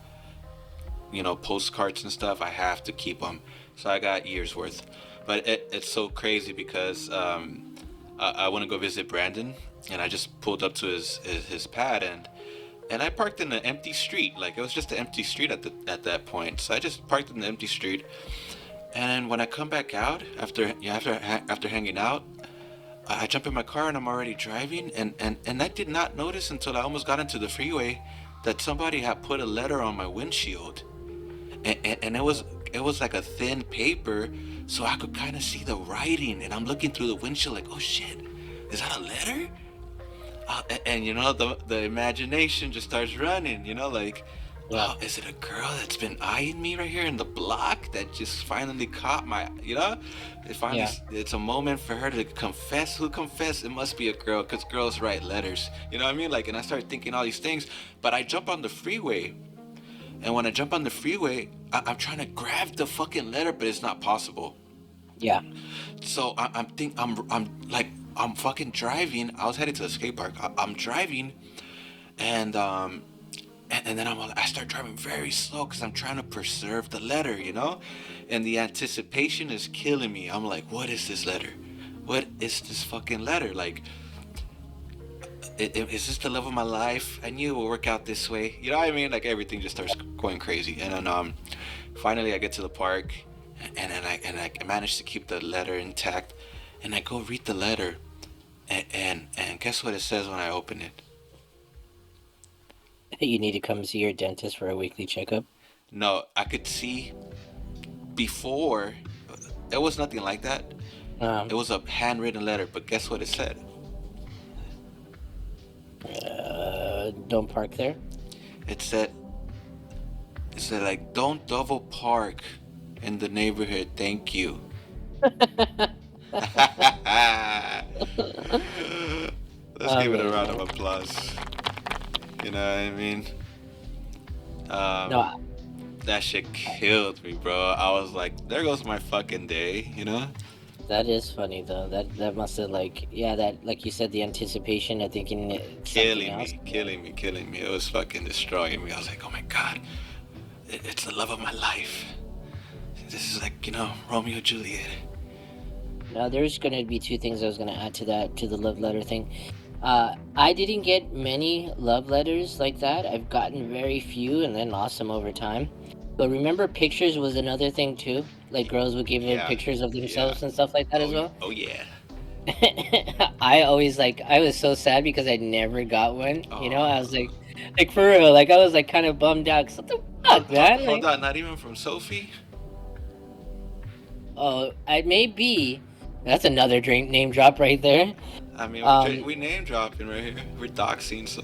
postcards and stuff, I have to keep them. So I got years worth. But it's so crazy because I want to go visit Brandon, and I just pulled up to his pad, and I parked in an empty street. Like it was just an empty street at that point. So I just parked in the empty street, and when I come back out after hanging out, I jump in my car and I'm already driving, and I did not notice until I almost got into the freeway that somebody had put a letter on my windshield, and it was like a thin paper, so I could kind of see the writing, and I'm looking through the windshield like, oh shit, is that a letter? And you know the imagination just starts running, like, Yeah, oh, is it a girl that's been eyeing me right here in the block that just finally caught my, it finally, yeah, it's a moment for her to confess. Who confessed? It must be a girl, because girls write letters, you know what I mean? Like, and I started thinking all these things, but I jump on the freeway, and when I jump on the freeway, I'm trying to grab the fucking letter, but it's not possible. yeah, So I'm fucking driving. I was headed to the skate park. I'm driving, and and then I start driving very slow because I'm trying to preserve the letter, and the anticipation is killing me. I'm like, what is this letter? What is this fucking letter? Like, is this the love of my life? I knew it would work out this way. You know what I mean? Like everything just starts going crazy, and then finally I get to the park, and I manage to keep the letter intact, and I go read the letter, and guess what it says when I open it? You need to come see your dentist for a weekly checkup. No, I could see before. There was nothing like that. It Um, was a handwritten letter, but guess what it said? don't park there. It said, like, don't double park in the neighborhood. Thank you. Let's Oh give it a man, round of applause. You know what I mean? Um, no, that shit killed me, bro. I was like, there goes my fucking day. that is funny though. That must have that like you said, the anticipation of thinking it's something Killing else. me, killing me, killing me. It was fucking destroying me. I was like, oh my god, it's the love of my life. This is like, Romeo and Juliet. Now there's gonna be two things I was gonna add to that, to the love letter thing. I didn't get many love letters like that. I've gotten very few and then lost them over time. But remember, pictures was another thing too. Like girls would give them Yeah, pictures of yeah. themselves and stuff like that as Oh, well. oh yeah. I was so sad because I never got one. I was Oh, like for real, like I was like kind of bummed out. 'Cause what the fuck, man? hold Like, on. Not even from Sophie. oh, I may be. That's another drink name drop right there. I mean, Um, we name dropping right here. We're doxing, so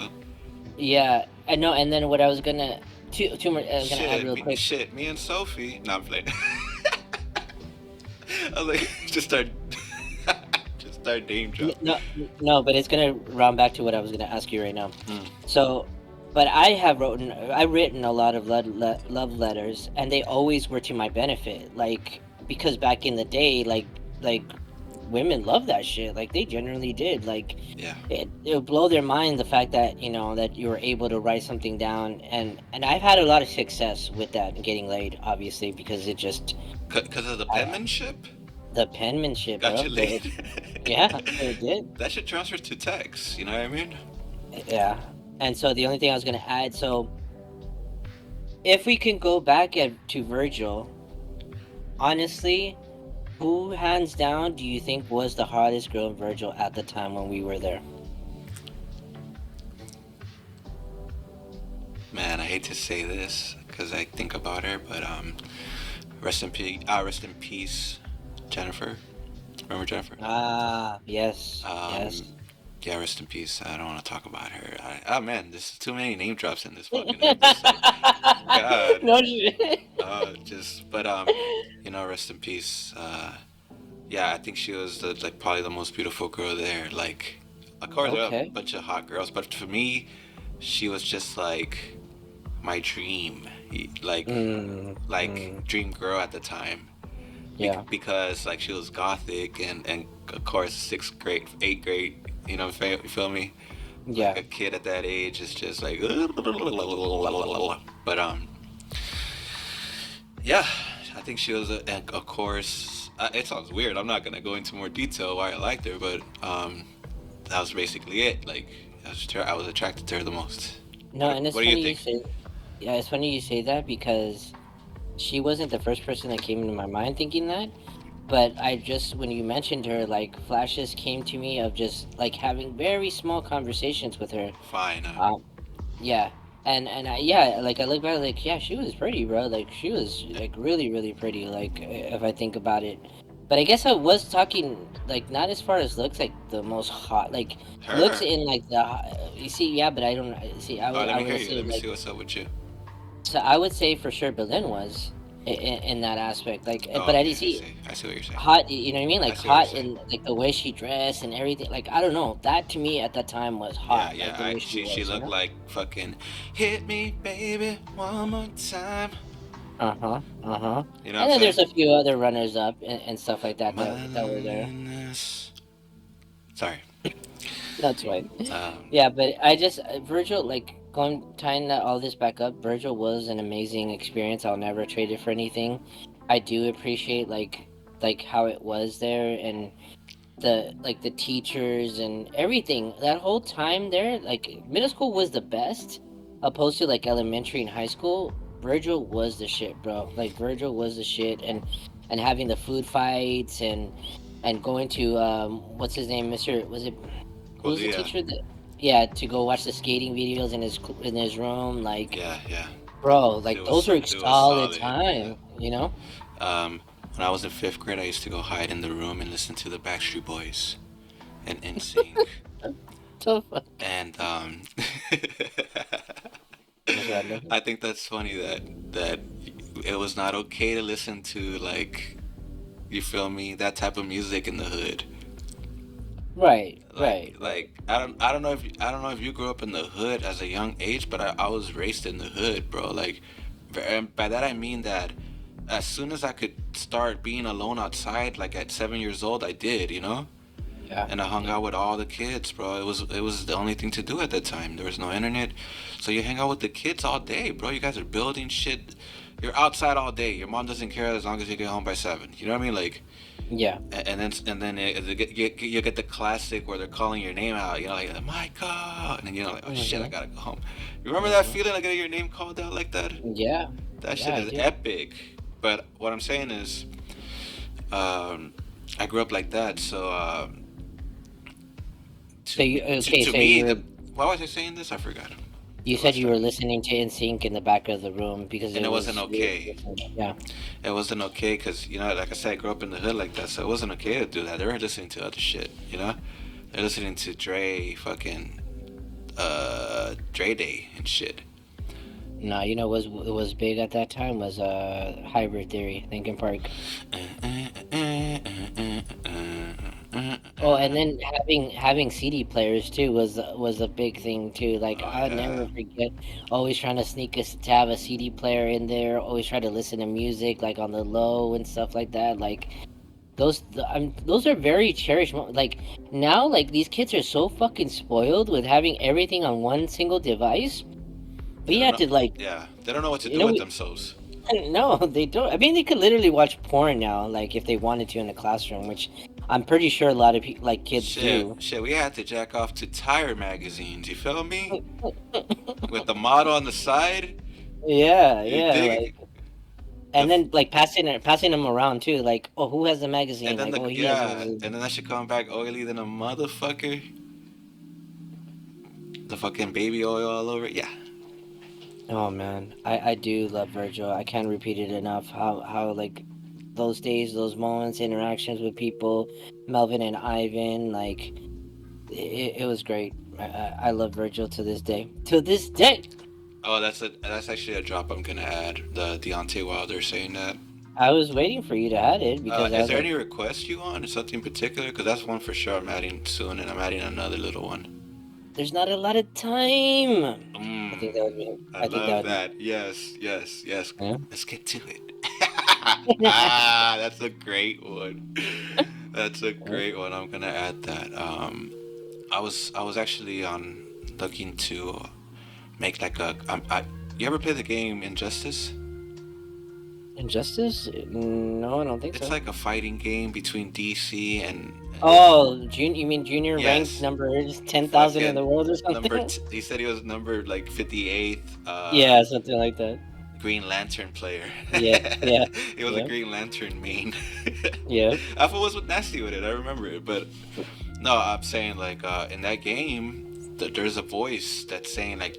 yeah, I know. And then what I was gonna two more I was gonna add real quick. me and Sophie. No, I'm playing. I was like, just start name drop. No, no, but it's gonna round back to what I was gonna ask you right now. Mm. So, but I've written a lot of love letters, and they always were to my benefit. Like, because back in the day, like women love that shit. Like, they generally did. Like, Yeah, it would blow their mind the fact that that you were able to write something down, and I've had a lot of success with that and getting laid, obviously, because it just because of the I, penmanship. the penmanship, Got bro. you laid. Yeah, it did. That should transfer to text. You know what I mean? Yeah. And so the only thing I was gonna add, so if we can go back to Virgil, honestly, who hands down do you think was the hottest girl in Virgil at the time when we were there? Man, I hate to say this because I think about her, but rest in peace, Jennifer. Remember Jennifer? Ah, yes, Um, yes. yeah, rest in peace. I don't want to talk about her. Oh man, there's too many name drops in this fucking episode. God. No shit. Just but rest in peace. Yeah, I think she was like probably the most beautiful girl there. Like, of course there are a Okay. bunch of hot girls, but for me, she was just like my dream, like Mm, like mm, dream girl at the time. yeah. Because like she was gothic and of course sixth grade, eighth grade. You feel me? Like Yeah. a kid at that age is just like, but yeah, I think she was, and of course, it sounds weird. I'm not gonna go into more detail why I liked her, but that was basically it. Like, I was attracted to her the most. No, and it's What do you funny you think? say, yeah, it's funny you say that because she wasn't the first person that came into my mind thinking that. But I just, when you mentioned her, like, flashes came to me of just like having very small conversations with her. Fine. Um, yeah, and yeah, like I look back, like, yeah, she was pretty, bro. Like, she was like really really pretty. Like, if I think about it. But I guess I was talking like not as far as looks, like the most hot, like looks Her. in like you see, yeah, but I don't see. Oh, let I me would hear you. say Let me like, see what's up with you. so I would say for sure Berlin was in that aspect. Like, Oh, but I okay. didn't see I see what you're saying. hot. You know what I mean? I Like see what you're hot saying. in like the way she dressed and everything. Like, I don't know. That to me at that time was Yeah, hot. yeah. Like the way she She was. You looked know? like fucking hit me, baby, one more time. Uh-huh, uh-huh. You know what And I'm then there's saying? a few other runners up and stuff like that My that were there. loneliness. Sorry. That's right. Um, Yeah, but I just Virgil, like going tying all this back up, Virgil was an amazing experience. I'll never trade it for anything. I do appreciate like how it was there and the teachers and everything. That whole time there, like middle school was the best, opposed to like elementary and high school. Virgil was the shit, bro. Like Virgil was the shit, and having the food fights and going to what's his name, Mister? Was it well, who's the teacher that? Yeah, to go watch the skating videos in his room, like yeah, yeah. bro, like those were It was solid solid. Yeah. time, you know? When I was in fifth grade, I used to go hide in the room and listen to the Backstreet Boys and NSYNC. So fuck. And That's random. I think that's funny that it was not okay to listen to, like, you feel me, that type of music in the hood. Right, right, right. Like I don't know if you grew up in the hood as a young age, but I was raised in the hood, bro. Like, and by that I mean that as soon as I could start being alone outside, like at 7 years old, I did, Yeah, and I hung yeah. out with all the kids, bro. It was the only thing to do at that time. There was no internet, so you hang out with the kids all day, bro. You guys are building shit. You're outside all day. Your mom doesn't care as long as you get home by 7. You know what I mean? Like, Yeah. you get the classic where they're calling your name out. Like Michael, and then like, oh shit, I Mm-hmm. gotta go home. You remember that Mm-hmm. feeling like getting your name called out like that? Yeah. That Yeah, shit I is do. epic. But what I'm saying is, um, I grew up like that, so So you okay? to So me, why was I saying this? I forgot. you The said last you time. were listening to NSYNC in the back of the room because And it it wasn't was okay. yeah. It wasn't okay because like I said, I grew up in the hood like that, so it wasn't okay to do that. They were listening to other shit, They're listening to Dre, fucking Dre Day and shit. No, was big at that time was Hybrid Theory, Linkin Park. Oh, and then having CD players too was a big thing too. Like Oh I'll yeah. never forget always trying to sneak us to have a CD player in there. Always try to listen to music like on the low and stuff like that. Like those are very cherished. Like now, like these kids are so fucking spoiled with having everything on one single device. They We don't had know. to like, Yeah, they don't know what to you do know, with we themselves. no, they don't. I mean, they could literally watch porn now, like if they wanted to in the classroom, which I'm pretty sure a lot of people, like kids, Shit, do. shit. We had to jack off to tire magazines. You feel me? With the model on the side. Yeah, You yeah, dig? like, The and then like passing them around too. Like, oh, who has the and magazine? then Like, the oh, he has. yeah, and then that should come back oily than a motherfucker. The fucking baby oil all over. Yeah. Oh man, I do love Virgil. I can't repeat it enough. How like those days, those moments, interactions with people, Melvin and Ivan, like it was great. I love Virgil to this day. To this day. Oh, that's actually a drop I'm gonna add. The Deontay Wilder saying that. I was waiting for you to add it because I Is was there like, any requests you want? Or something particular? Because that's one for sure I'm adding soon, and I'm adding another little one. there's not a lot of time. I think that would be. I I think that love would be. that. Yes, yes, yes. Yeah. Let's get to it. That's a great one. That's a great one. I'm gonna add that. I was actually on looking to make like you ever play the game Injustice? Injustice? No, I don't think It's so. like a fighting game between DC and Oh, you mean junior ranked yes, number 10,000 in the fucking world or number. something? He said he was number like 58th. Yeah, something like that. Green Lantern player. Yeah, yeah, He was a yeah, Green Lantern main. yeah. Alpha was with nasty with it. I remember it, but no, I'm saying like in that game, there's a voice that's saying like,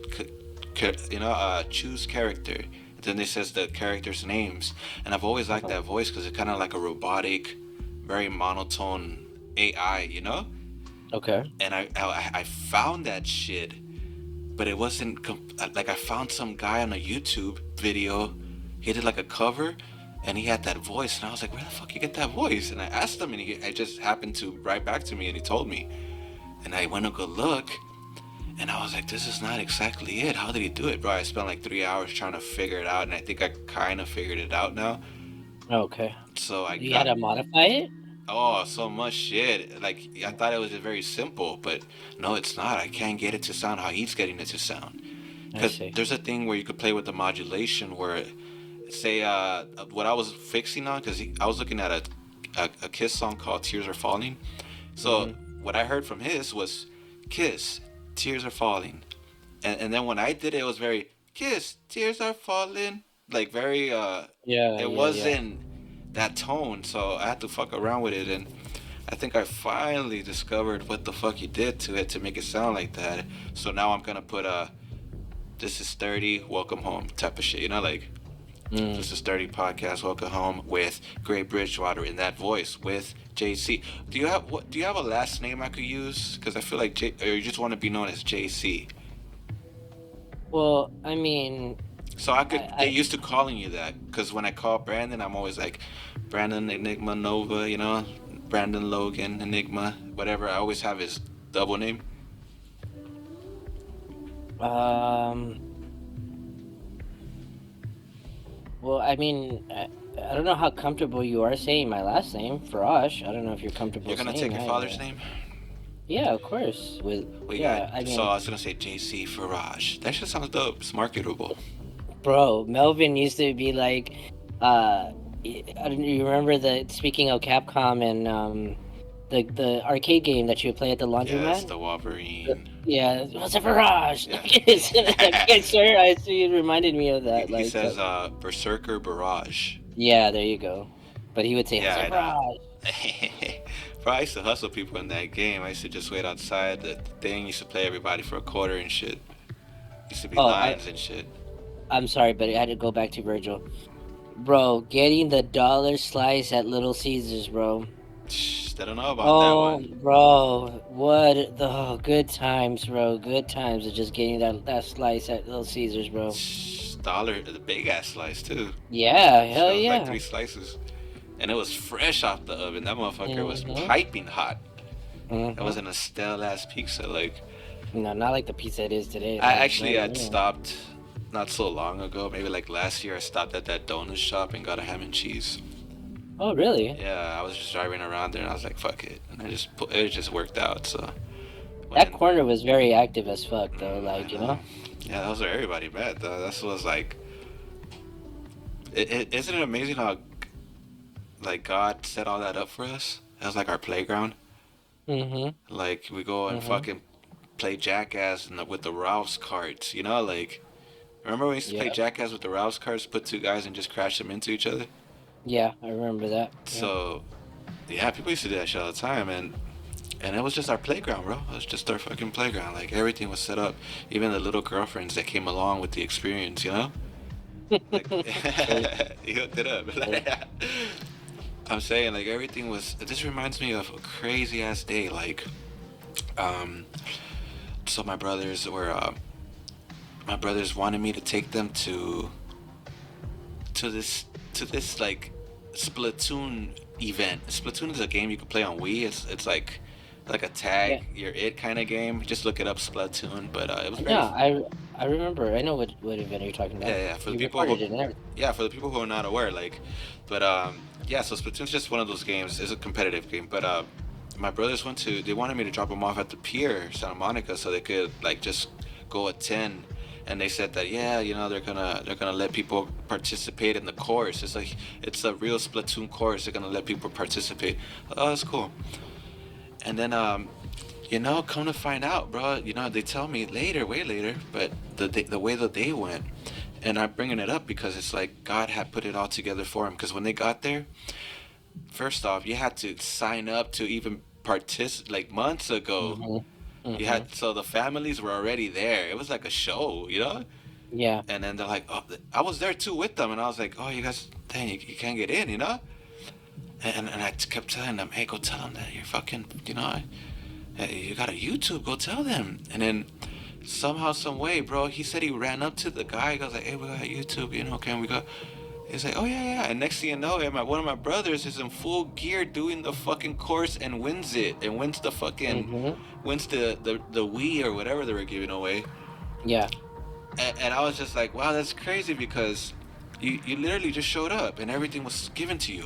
choose character. And then it says the characters' names, and I've always liked that voice because it's kind of like a robotic, very monotone AI, you know. Okay. And I found that shit, but it wasn't like I found some guy on a YouTube video. He did like a cover, and he had that voice, and I was like, "Where the fuck you get that voice?" And I asked him, and I just happened to write back to me, and he told me. And I went to go look, and I was like, "This is not exactly it. How did he do it, bro?" I spent like 3 hours trying to figure it out, and I think I kind of figured it out now. Okay. So I You had got to modify it? so much shit. Like I thought it was just very simple, but no, it's not. I can't get it to sound how he's getting it to sound. I Because see. there's a thing where you could play with the modulation where, say, what I was fixing on, because I was looking at a Kiss song called Tears Are Falling. So Hmm. what I heard from his was Kiss, Tears Are Falling. And then when I did it, it was very Kiss, Tears Are Falling. Like very, Yeah, it yeah, yeah. wasn't that tone. So I had to fuck around with it. And I think I finally discovered what the fuck he did to it to make it sound like that. So now I'm gonna put this is 30, welcome home type of shit. You know, like, Mm. this is 30 podcast, welcome home with Great Bridgewater in that voice with JC. Do you have a last name I could use? Because I feel like or you just want to be known as JC. Well, I mean, So I could I get used to calling you that. Because when I call Brandon, I'm always like, Brandon Enigma Nova, you know? Brandon Logan Enigma, whatever. I always have his double name. um, well, I mean, I don't know how comfortable you are saying my last name, Farash. I don't know if you're comfortable You're gonna saying take your that. father's name? Yeah, of course. We Yeah, got, so I was gonna say JC Faraj. That shit sounds dope. It's marketable. bro, Melvin used to be like, I don't you remember speaking of Capcom and the arcade game that you would play at the Yes, laundromat? the Wolverine. Yeah, what's a barrage? Yeah. I swear, I see it reminded me of that. He Like, says Berserker Barrage. yeah, there you go. But he would say, Yeah, "What's a I know. barrage?" Bro, I used to hustle people in that game. I used to just wait outside the thing. Used to play everybody for a quarter and shit. Used to be Oh, lines and shit. I'm sorry, but I had to go back to Virgil. Bro, getting the dollar slice at Little Caesars, bro. Shh, they don't know about that Oh, one. bro, what the good times, bro. Good times of just getting that slice at Little Caesars, bro. Shh, dollar, the big ass slice too. Yeah, So hell it was like yeah. 3 slices, and it was fresh off the oven. That motherfucker was Hmm. piping hot. It Mm-hmm. wasn't a stale ass pizza. Like No, not like the pizza it is today. I Like, no, actually no, had no. stopped not so long ago, maybe like last year. I stopped at that donut shop and got a ham and cheese. Oh, really? Yeah, I was just driving around there and I was like, fuck it, and it just worked out. So went That in. corner was very active as fuck, though. I Like, you know. know. Yeah, that was where everybody met. Though. That's was like, isn't it amazing how like God set all that up for us? That was like our playground. Mm-hmm. Like we go and Mm-hmm. fucking play jackass with the Ralph's carts. You know, like remember when we used to play Yeah. jackass with the Ralph's carts, put two guys and just crash them into each other? Yeah, I remember that. Yeah. So yeah, people used to do that shit all the time, and it was just our playground, bro. It was just our fucking playground. Like everything was set up, even the little girlfriends that came along with the experience. You know, like True. you hooked it up. True. I'm saying like everything was. This reminds me of a crazy ass day. Like, um, so my brothers wanted me to take them to this to this like Splatoon event. Splatoon is a game you can play on Wii. It's like a Yeah. tag you're it kind of game. Just look it up, Splatoon. But it was very Yeah, I remember. I know what event you're talking yeah about. yeah for the You people who recorded it and everything. yeah for the people who are not aware like, but yeah, so Splatoon's just one of those games. It's a competitive game, but my brothers they wanted me to drop them off at the pier, Santa Monica, so they could like just go attend. And they said that yeah, you know they're gonna let people participate in the course. It's a real Splatoon course. They're gonna let people participate. Oh, that's cool. And then come to find out, bro. They tell me later, way later, but the way the day went, and I'm bringing it up because it's like God had put it all together for him. Because when they got there, first off, you had to sign up to even participate. Like months ago, Mm-hmm. you Mm-hmm. had so the families were already there. It was like a show. Yeah. And then they're like, oh, I was there too with them, and I was like, oh, you guys, dang, you can't get in. And I kept telling them, hey, go tell them that you're fucking, hey, you got a YouTube, go tell them. And then somehow, some way, bro, he said he ran up to the guy. He goes like, hey, we got YouTube, can we go? He's like, oh yeah, yeah. And next thing you know, one of my brothers is in full gear doing the fucking course and wins it, and Mm-hmm. wins the Wii or whatever they were giving away. Yeah. And I was just like, wow, that's crazy because you literally just showed up and everything was given to you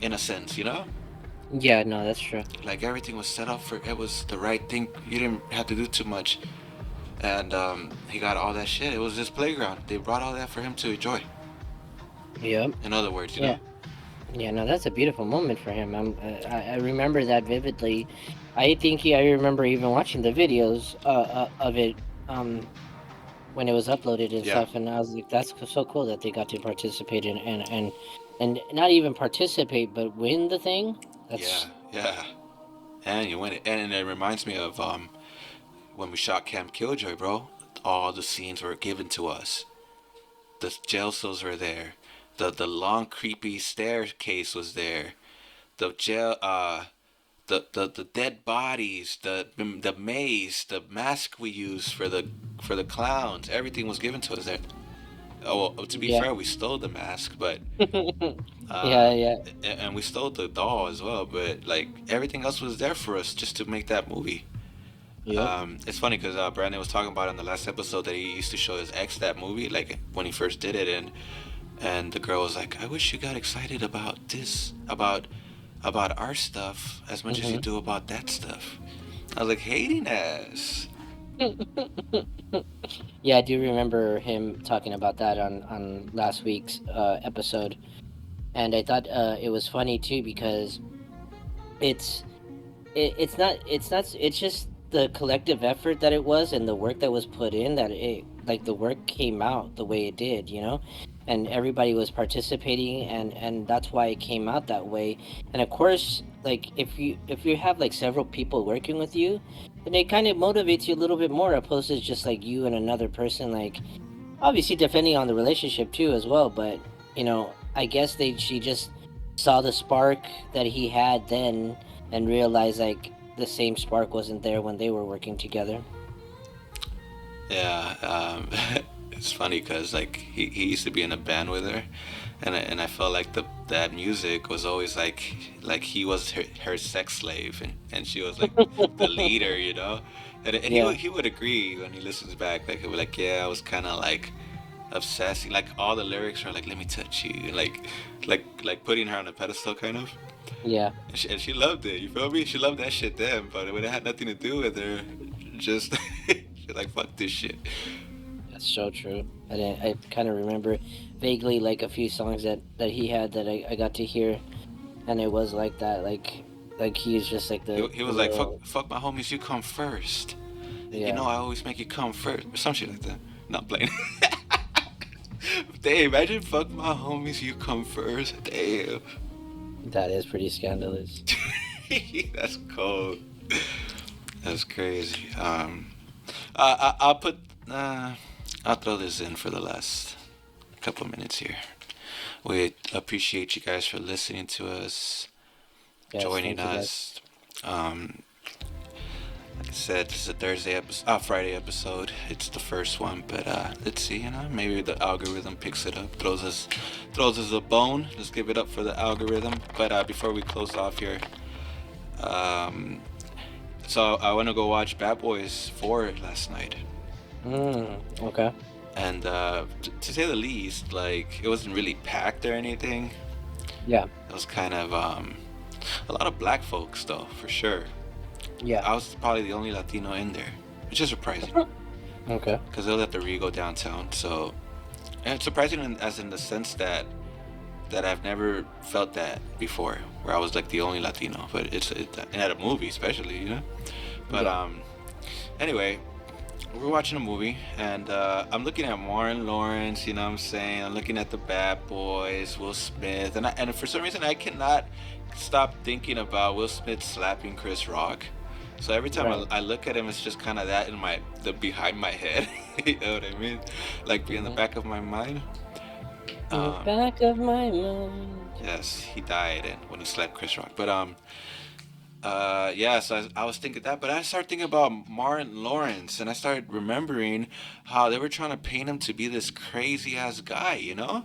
in a sense. Yeah. No, that's true. Like everything was set up for it was the right thing. You didn't have to do too much, and he got all that shit. It was his playground. They brought all that for him to enjoy. Yep. In other words, Yeah. Yeah. No, that's a beautiful moment for him. I remember that vividly. I remember even watching the videos of it when it was uploaded and Yeah, stuff, and I was like, that's so cool that they got to participate in and not even participate, but win the thing. yeah, That's yeah. And you win it, and it reminds me of when we shot Camp Killjoy, bro. All the scenes were given to us. The jail cells were there. The long creepy staircase was there. The jail the dead bodies, the maze, the mask we used for the clowns, everything was given to us there. Oh, well, to be yeah. fair, we stole the mask, but Yeah, uh, yeah. and we stole the doll as well. But like everything else was there for us just to make that movie. Yep. It's funny because Brandon was talking about in the last episode that he used to show his ex that movie, like when he first did it, and the girl was like, "I wish you got excited about this, about our stuff as much as you Hmm. do about that stuff." I was like, hating ass. Yeah, I do remember him talking about that on last week's episode, and I thought it was funny too because it's it's just the collective effort that it was and the work that was put in that it like the work came out the way it did, and everybody was participating and that's why it came out that way. And of course, like if you have like several people working with you, then it kind of motivates you a little bit more opposed to just like you and another person, like obviously depending on the relationship too as well, but I guess she just saw the spark that he had then and realized like the same spark wasn't there when they were working together. Yeah, it's funny because like he used to be in a band with her, and I felt like that music was always like he was her sex slave, and she was like the leader, you know. And Yeah. he would agree when he listens back, like he'd be like, yeah, I was kind of like obsessing, like all the lyrics are like, let me touch you, like putting her on a pedestal, kind of. Yeah. And she loved it. You feel me? She loved that shit then, but when it had nothing to do with her, just she's like, fuck this shit. That's so true. I kind of remember vaguely like a few songs that he had that I got to hear, and it was like that, like he's just like He the was like, little, fuck my homies, you come first. You yeah. know I always make you come first, or some shit like that. Not playing. Damn, imagine fuck my homies, you come first. Damn. That is pretty scandalous. That's cold. That's crazy. I'll put. I'll throw this in for the last couple minutes here. We appreciate you guys for listening to us, Yes, joining thank you guys. us. Like I said, this is a Thursday episode, Friday episode. It's the first one, but let's see. Maybe the algorithm picks it up, throws us a bone. Let's give it up for the algorithm. But before we close off here, um, so I want to go watch Bad Boys 4 last night. Okay. And to say the least, like it wasn't really packed or anything. Yeah. It was kind of a lot of black folks though, for sure. Yeah. I was probably the only Latino in there, which is surprising Okay. because it was at the Rego downtown. So, and it's surprising as in the sense that I've never felt that before, where I was like the only Latino. But and at a movie especially, you know. But Yeah. anyway, we're watching a movie, and I'm looking at Martin Lawrence. You know what I'm saying? I'm looking at the Bad Boys, Will Smith, and for some reason I cannot stop thinking about Will Smith slapping Chris Rock. So every time Right. I look at him, it's just kind of that in the behind my head. You know what I mean? Like be in the Hmm. back of my mind. In the Um, back of my mind. yes, he died and when he slapped Chris Rock. But yeah, so I was thinking that, but I started thinking about Martin Lawrence, and I started remembering how they were trying to paint him to be this crazy ass guy, you know?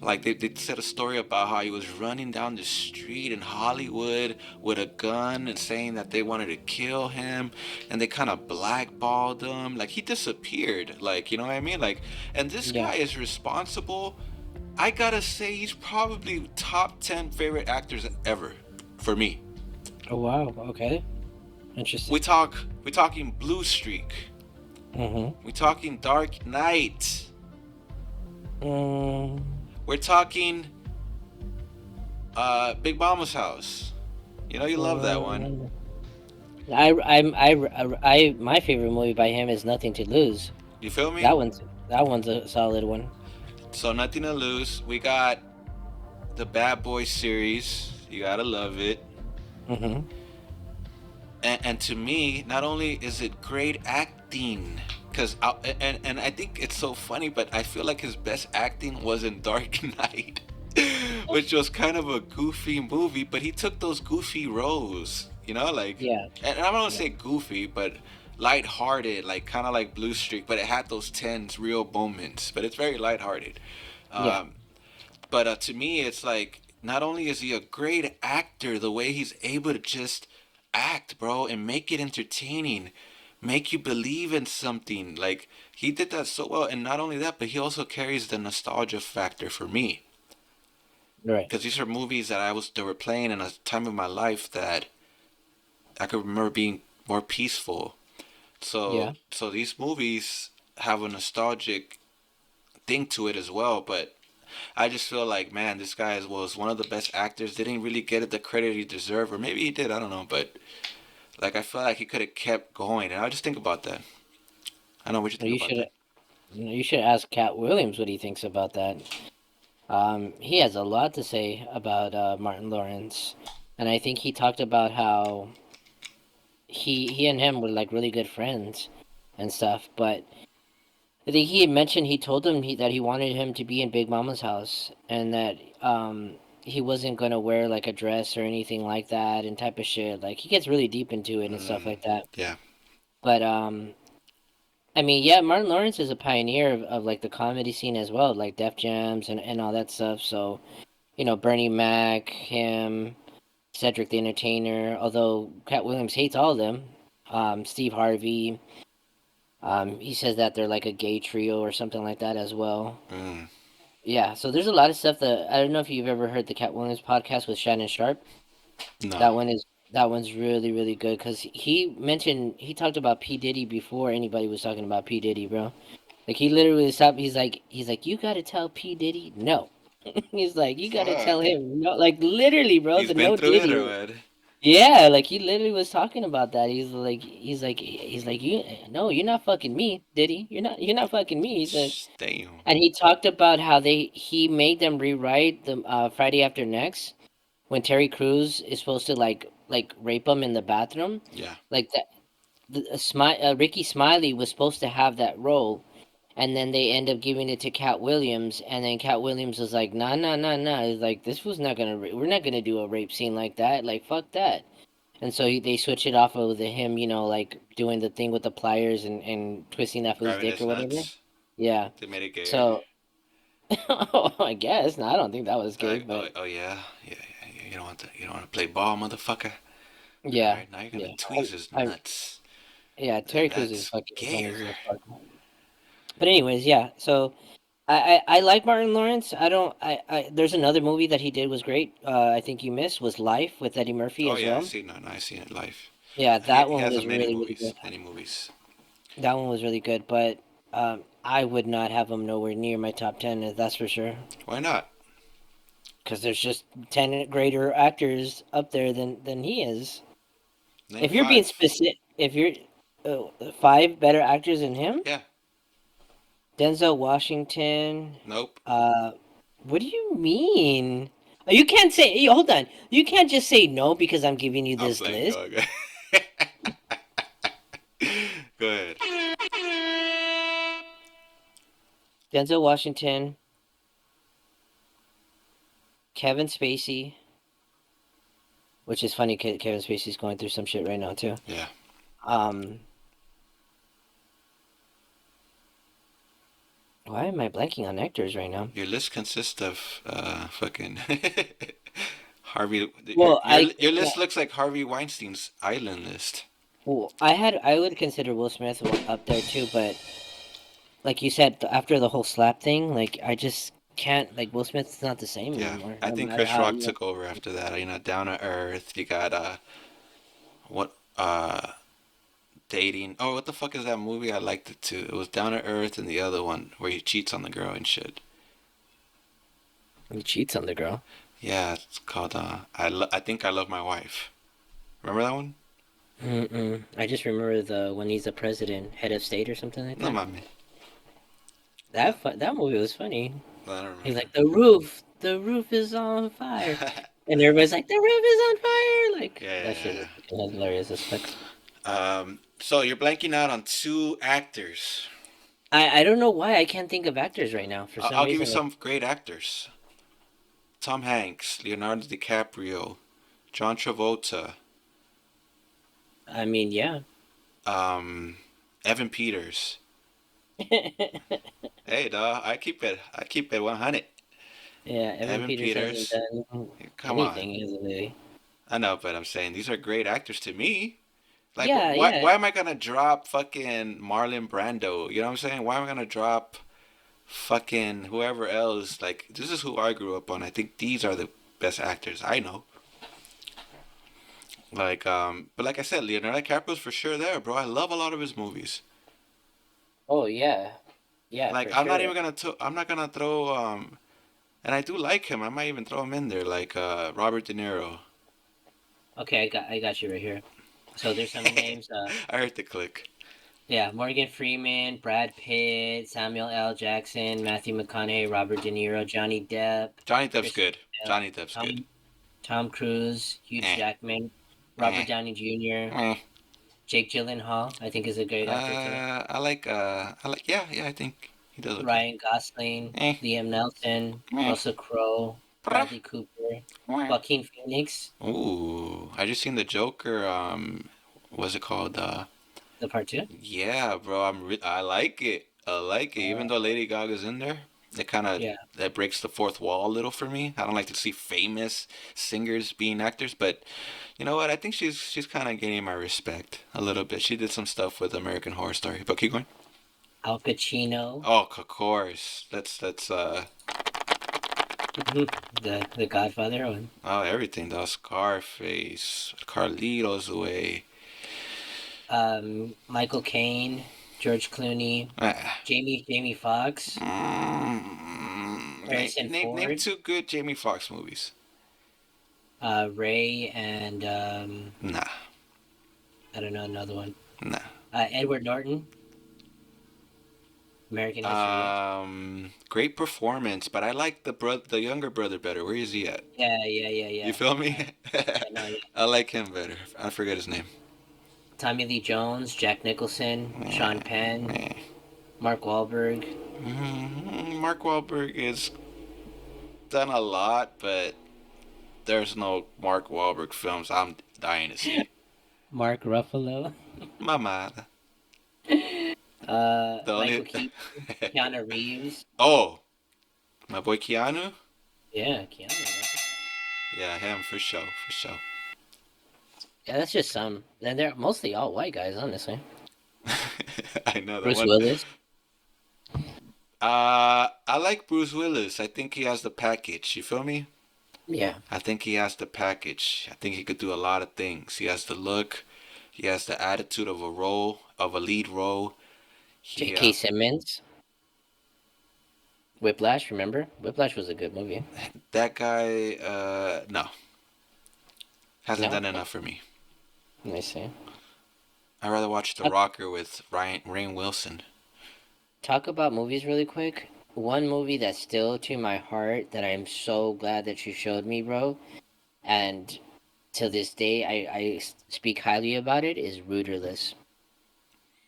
Like they said a story about how he was running down the street in Hollywood with a gun and saying that they wanted to kill him, and they kind of blackballed him. Like he disappeared, like, you know what I mean? Like, and this Yeah. guy is responsible. I gotta say, he's probably top 10 favorite actors ever for me. Oh wow. Okay. We Interesting. talk we talking Blue Streak. Mm-hmm. We talking Dark Knight. Mm, We're talking Big Mama's House. You know you love that one. mm. My favorite movie by him is Nothing to Lose. You feel me? That one's a solid one. So Nothing to Lose. We got the Bad Boys series. You gotta love it. Mm-hmm. And to me, not only is it great acting, and I think it's so funny, but I feel like his best acting was in Dark Knight, which was kind of a goofy movie, but he took those goofy roles, you know, like, Yeah. and I'm not gonna Yeah. say goofy, but lighthearted, like kind of like Blue Streak, but it had those tense, real moments, but it's very lighthearted. Yeah. Um, but to me, it's like not only is he a great actor, the way he's able to just act, bro, and make it entertaining, make you believe in something. Like he did that so well, and not only that, but he also carries the nostalgia factor for me. Right. Because these are movies they were playing in a time of my life that I could remember being more peaceful. Yeah. So these movies have a nostalgic thing to it as well, but I just feel like, man, this guy was one of the best actors. Didn't really get it the credit he deserved, or maybe he did. I don't know, but like I feel like he could have kept going, and I just think about that. I don't know what you think You about should that. you should ask Cat Williams what he thinks about that. He has a lot to say about Martin Lawrence, and I think he talked about how he and him were like really good friends and stuff. But I think he had mentioned he told him that he wanted him to be in Big Mama's house, and that he wasn't gonna wear like a dress or anything like that and type of shit. Like he gets really deep into it and stuff Mm, like that. yeah, But I mean, yeah, Martin Lawrence is a pioneer of like the comedy scene as well, like Def Jams and all that stuff. So, Bernie Mac, him, Cedric the Entertainer, although Cat Williams hates all of them. Steve Harvey, he says that they're like a gay trio or something like that as well. Mm, Yeah, so there's a lot of stuff that I don't know if you've ever heard the Cat Williams podcast with Shannon Sharp. no. That one's really really good because he talked about P Diddy before anybody was talking about P Diddy, bro. Like he literally stopped. He's like you got to tell P Diddy no. He's like you got to tell Fuck. him no. Like literally, bro. He's The been no through it or Diddy. what? Yeah, like he literally was talking about that. He's like you no, you're not fucking me, Diddy. You're not fucking me. He said, Damn. and he talked about how he made them rewrite the Friday After Next when Terry Crews is supposed to like rape him in the bathroom. Yeah. Like that, Ricky Smiley was supposed to have that role, and then they end up giving it to Cat Williams, and then Cat Williams was like, nah, nah, nah, nah. He's like, we're not gonna do a rape scene like that. Like, fuck that. And so they switch it off of him, like doing the thing with the pliers and twisting that fool's Grabbing dick his or whatever. nuts. Yeah. They made it gayer. So, I guess. No, I don't think that was gay, Like, but oh yeah, yeah, yeah, yeah. You don't want to play ball, motherfucker. All yeah, right, now you're yeah. gonna tweeze his nuts. Yeah, Terry Crews is That's fucking funny gayer. as fuck. But anyways, yeah. So I like Martin Lawrence. I don't. There's another movie that he did was great. I think you missed was Life with Eddie Murphy Oh as yeah, I well. seen it. I seen it live. Yeah, He that he one has was many really really movies. good. Many movies. That one was really good, but I would not have him nowhere near my top 10. That's for sure. Why not? Because there's just 10 greater actors up there than he is. Name If you're being five. specific, if you're five better actors than him, Yeah. Denzel Washington. Nope. Uh, what do you mean? You can't say. Hold on. You can't just say no because I'm giving you I'm this playing. list. Go ahead. Go ahead. Denzel Washington, Kevin Spacey, which is funny. Kevin Spacey's going through some shit right now too. Yeah. Um, why am I blanking on actors right now? Your list consists of fucking Harvey. Well, Your list looks like Harvey Weinstein's island list. I would consider Will Smith up there too, but like you said, after the whole slap thing, like I just can't. Like Will Smith's not the same Yeah, anymore. I No think matter Chris how Rock took over after that. Down to Earth. You got what dating. Oh, what the fuck is that movie? I liked it too. It was Down to Earth and the other one where he cheats on the girl and shit. he cheats on the girl. Yeah, it's called I think I love my wife. Remember that one? I just remember the when he's the president, head of state or something like No, that. mommy. That movie was funny. I don't He's remember. like the roof is on fire, and everybody's like the roof is on fire. Like Yeah, that yeah, shit yeah, was fucking hilarious as fuck. So you're blanking out on two actors. I don't know why I can't think of actors right now for some I'll give you reason. Like, some great actors. Tom Hanks, Leonardo DiCaprio, John Travolta, I mean, yeah. Evan Peters. Hey, dawg, I keep it 100. Yeah, Evan Evan Peters hasn't Peters. done Come on. anything, has he really? I know, but I'm saying these are great actors to me. Like, Yeah, why yeah. am I gonna drop fucking Marlon Brando? You know what I'm saying? Why am I gonna drop fucking whoever else? Like, this is who I grew up on. I think these are the best actors I know. Like, but like I said, Leonardo DiCaprio's for sure there, bro. I love a lot of his movies. Oh yeah, yeah, Like, for sure. I'm not gonna throw, and I do like him. I might even throw him in there, like, Robert De Niro. Okay, I got you right here. So there's some names. I heard the click. Yeah, Morgan Freeman, Brad Pitt, Samuel L. Jackson, Matthew McConaughey, Robert De Niro, Johnny Depp, Johnny Depp's Christian good. Bale, Johnny Depp's good. Tom Cruise, Hugh Eh, Jackman, eh, Robert Downey Jr., eh. Jake Gyllenhaal. I think is a great actor too. Yeah, yeah, I think he does okay. Ryan Gosling, Eh, Liam Neeson, eh, Russell Crowe, Bradley Cooper, eh. Joaquin Phoenix, Ooh, I just seen the Joker. What's it called? The part two? Yeah, bro. I like it. I like it. Even though Lady Gaga's in there, it kind of Yeah. that breaks the fourth wall a little for me. I don't like to see famous singers being actors, but you know what? I think she's kind of gaining my respect a little bit. She did some stuff with American Horror Story. But keep going. Al Pacino, Oh, of course. That's the Godfather one. oh, everything. That Scarface, Carlito's Way. Michael Caine, George Clooney, Ah. Jamie Foxx, Name, Harrison name Ford, two good Jamie Foxx movies. Ray, and Nah, I don't know another one. nah. Edward Norton, American History X. Great performance, but I like the younger brother better. Where is he at? You Yeah. feel me? Yeah, no, yeah. I like him better. I forget his name. Tommy Lee Jones, Jack Nicholson, Sean Penn, Eh. Mark Wahlberg. Mark Wahlberg is done a lot, but there's no Mark Wahlberg films I'm dying to see. Mark Ruffalo, Mama. The Michael only. Keaton, Keanu Reeves. Oh, my boy Keanu. Yeah, Keanu. Man. Yeah, him for sure, for sure. Yeah, that's just some. And they're mostly all white guys, honestly. I know that Bruce one. Willis. I like Bruce Willis. I think he has the package. You feel me? Yeah. I think he has the package. I think he could do a lot of things. He has the look. He has the attitude of a lead role. He, J.K. Simmons. Whiplash, remember? Whiplash was a good movie. that guy, no, hasn't No? done enough for me. Let me see. I'd rather watch The Rocker with Rainn Wilson. Talk about movies really quick. One movie that's still to my heart that I'm so glad that you showed me, bro. And till this day, I speak highly about it, is Rudderless.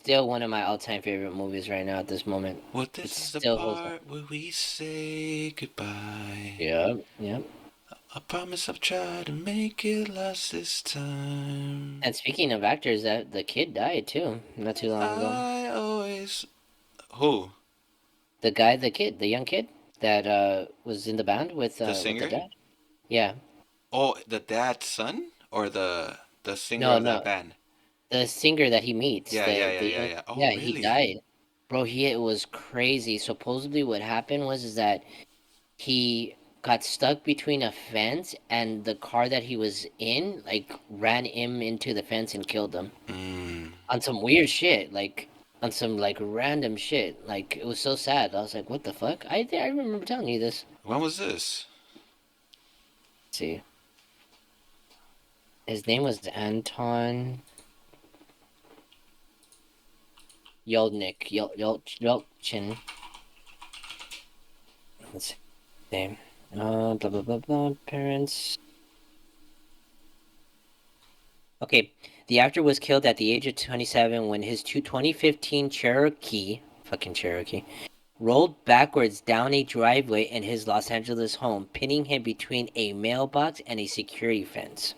Still one of my all-time favorite movies right now at this moment. Well, It this is the still holds up. part where we say goodbye. Yep. I promise I've tried to make it last this time. And speaking of actors, that the kid died too, not too long ago. I always. Who? The young kid that was in the band with The the singer? dad. Yeah. Oh, the dad's son or the singer No, of that no. band? The singer that he meets, Yeah. Oh, yeah, he really? died. Bro, it was crazy. Supposedly what happened was is that he got stuck between a fence and the car that he was in like ran him into the fence and killed him. On some weird shit, like on some like random shit. Like it was so sad. I was like, what the fuck? I remember telling you this. When was this? Let's see. His name was Anton Yelchin. Let's see. Blah blah blah blah. Parents. Okay, the actor was killed at the age of 27 when his 2015 Cherokee, fucking Cherokee, rolled backwards down a driveway in his Los Angeles home, pinning him between a mailbox and a security fence.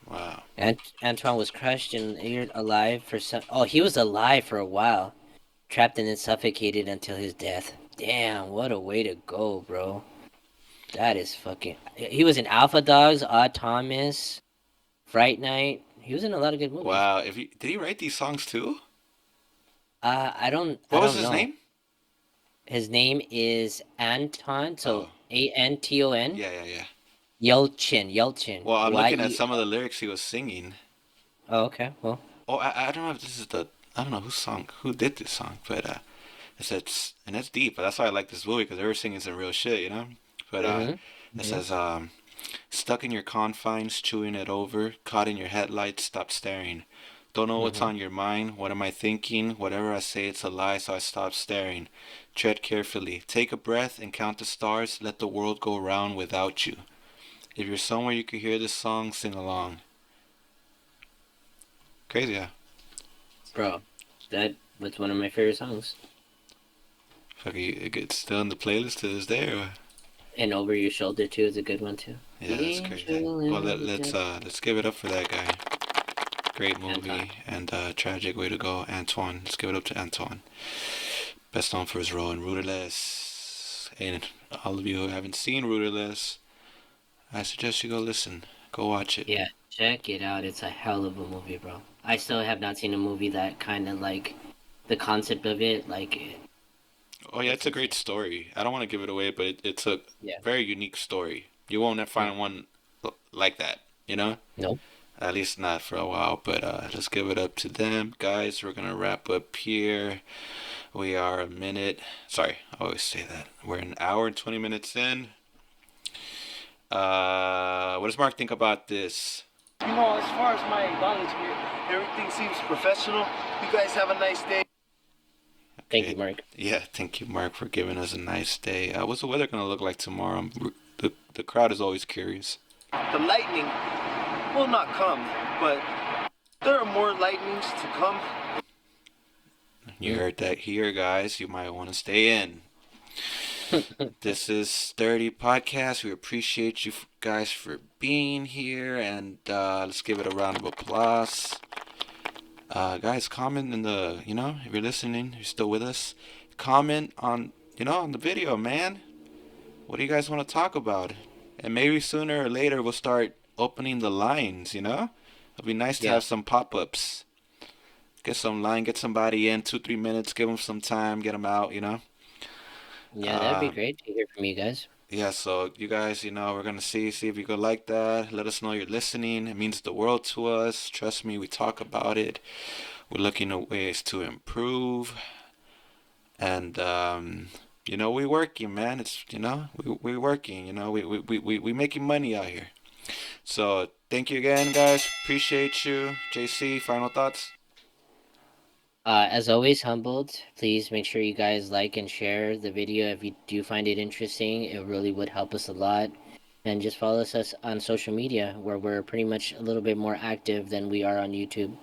Wow. Antoine was crushed and later alive for some. Oh, he was alive for a while, trapped and then suffocated until his death. Damn, what a way to go, bro. That is fucking. He was in Alpha Dogs, Odd Thomas, Fright Night. He was in a lot of good movies. Wow. Did he write these songs too? I don't. What I was don't his know. name? His name is Anton. So Oh. Anton. Yeah. Yelchin. Well, I'm looking at Y-E. some of the lyrics he was singing. Oh, okay. Well, Oh, I don't know if this is I don't know who did this song, but and it's deep. But that's why I like this movie because they were singing some real shit, you know. But it says stuck in your confines, chewing it over, caught in your headlights, stop staring. Don't know what's on your mind. What am I thinking? Whatever I say, it's a lie, so I stop staring. Tread carefully. Take a breath and count the stars. Let the world go round without you. If you're somewhere you could hear this song, sing along. Crazy, yeah. bro, that was one of my favorite songs. Fuck, it's still in the playlist to this day, or? And Over Your Shoulder too is a good one too. Yeah, that's crazy. Well, let's give it up for that guy. Great movie Anton. and tragic way to go. Antoine. Let's give it up to Antoine. Best known for his role in Rudderless. And all of you who haven't seen Rudderless, I suggest you go listen. Go watch it. Yeah, check it out. It's a hell of a movie, bro. I still have not seen a movie that kind of like the concept of it, like Oh yeah, it's it's a great insane. story. I don't want to give it away, but it's a Yeah. very unique story. You won't Mm. find one like that, you know? Nope. At least not for a while, but let's give it up to them. Guys, we're gonna wrap up here. We are a minute. Sorry, I always say that. We're an hour and 20 minutes in. What does Mark think about this? You know, as far as my acknowledgement, everything seems professional. You guys have a nice day. Thank you, Okay. Mark. Yeah, thank you, Mark, for giving us a nice day. What's the weather gonna look like tomorrow? The crowd is always curious. The lightning will not come, but there are more lightnings to come. You heard that here, guys. You might want to stay in. This is Sturdy Podcast. We appreciate you guys for being here, and let's give it a round of applause. Guys, comment in the, if you're listening, you're still with us, comment on, on the video, man. What do you guys want to talk about? And maybe sooner or later we'll start opening the lines, It'll be nice to Yeah. have some pop-ups. Get some line, get somebody in, 2-3 minutes, give them some time, get them out, Yeah, that'd be Uh, great to hear from you guys. Yeah, so you guys, we're gonna see if you could like that. Let us know you're listening. It means the world to us. Trust me, we talk about it. We're looking at ways to improve. And we working, man. It's we working, we making money out here. So thank you again, guys. Appreciate you. JC, final thoughts? As always, humbled. Please make sure you guys like and share the video if you do find it interesting. It really would help us a lot. And just follow us on social media, where we're pretty much a little bit more active than we are on YouTube.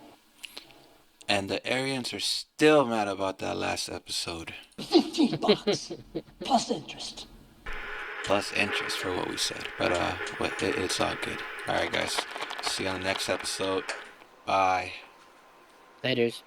And the Aryans are still mad about that last episode. $15 plus interest. Plus interest for what we said. But it's all good. Alright guys. See you on the next episode. Bye. Laters.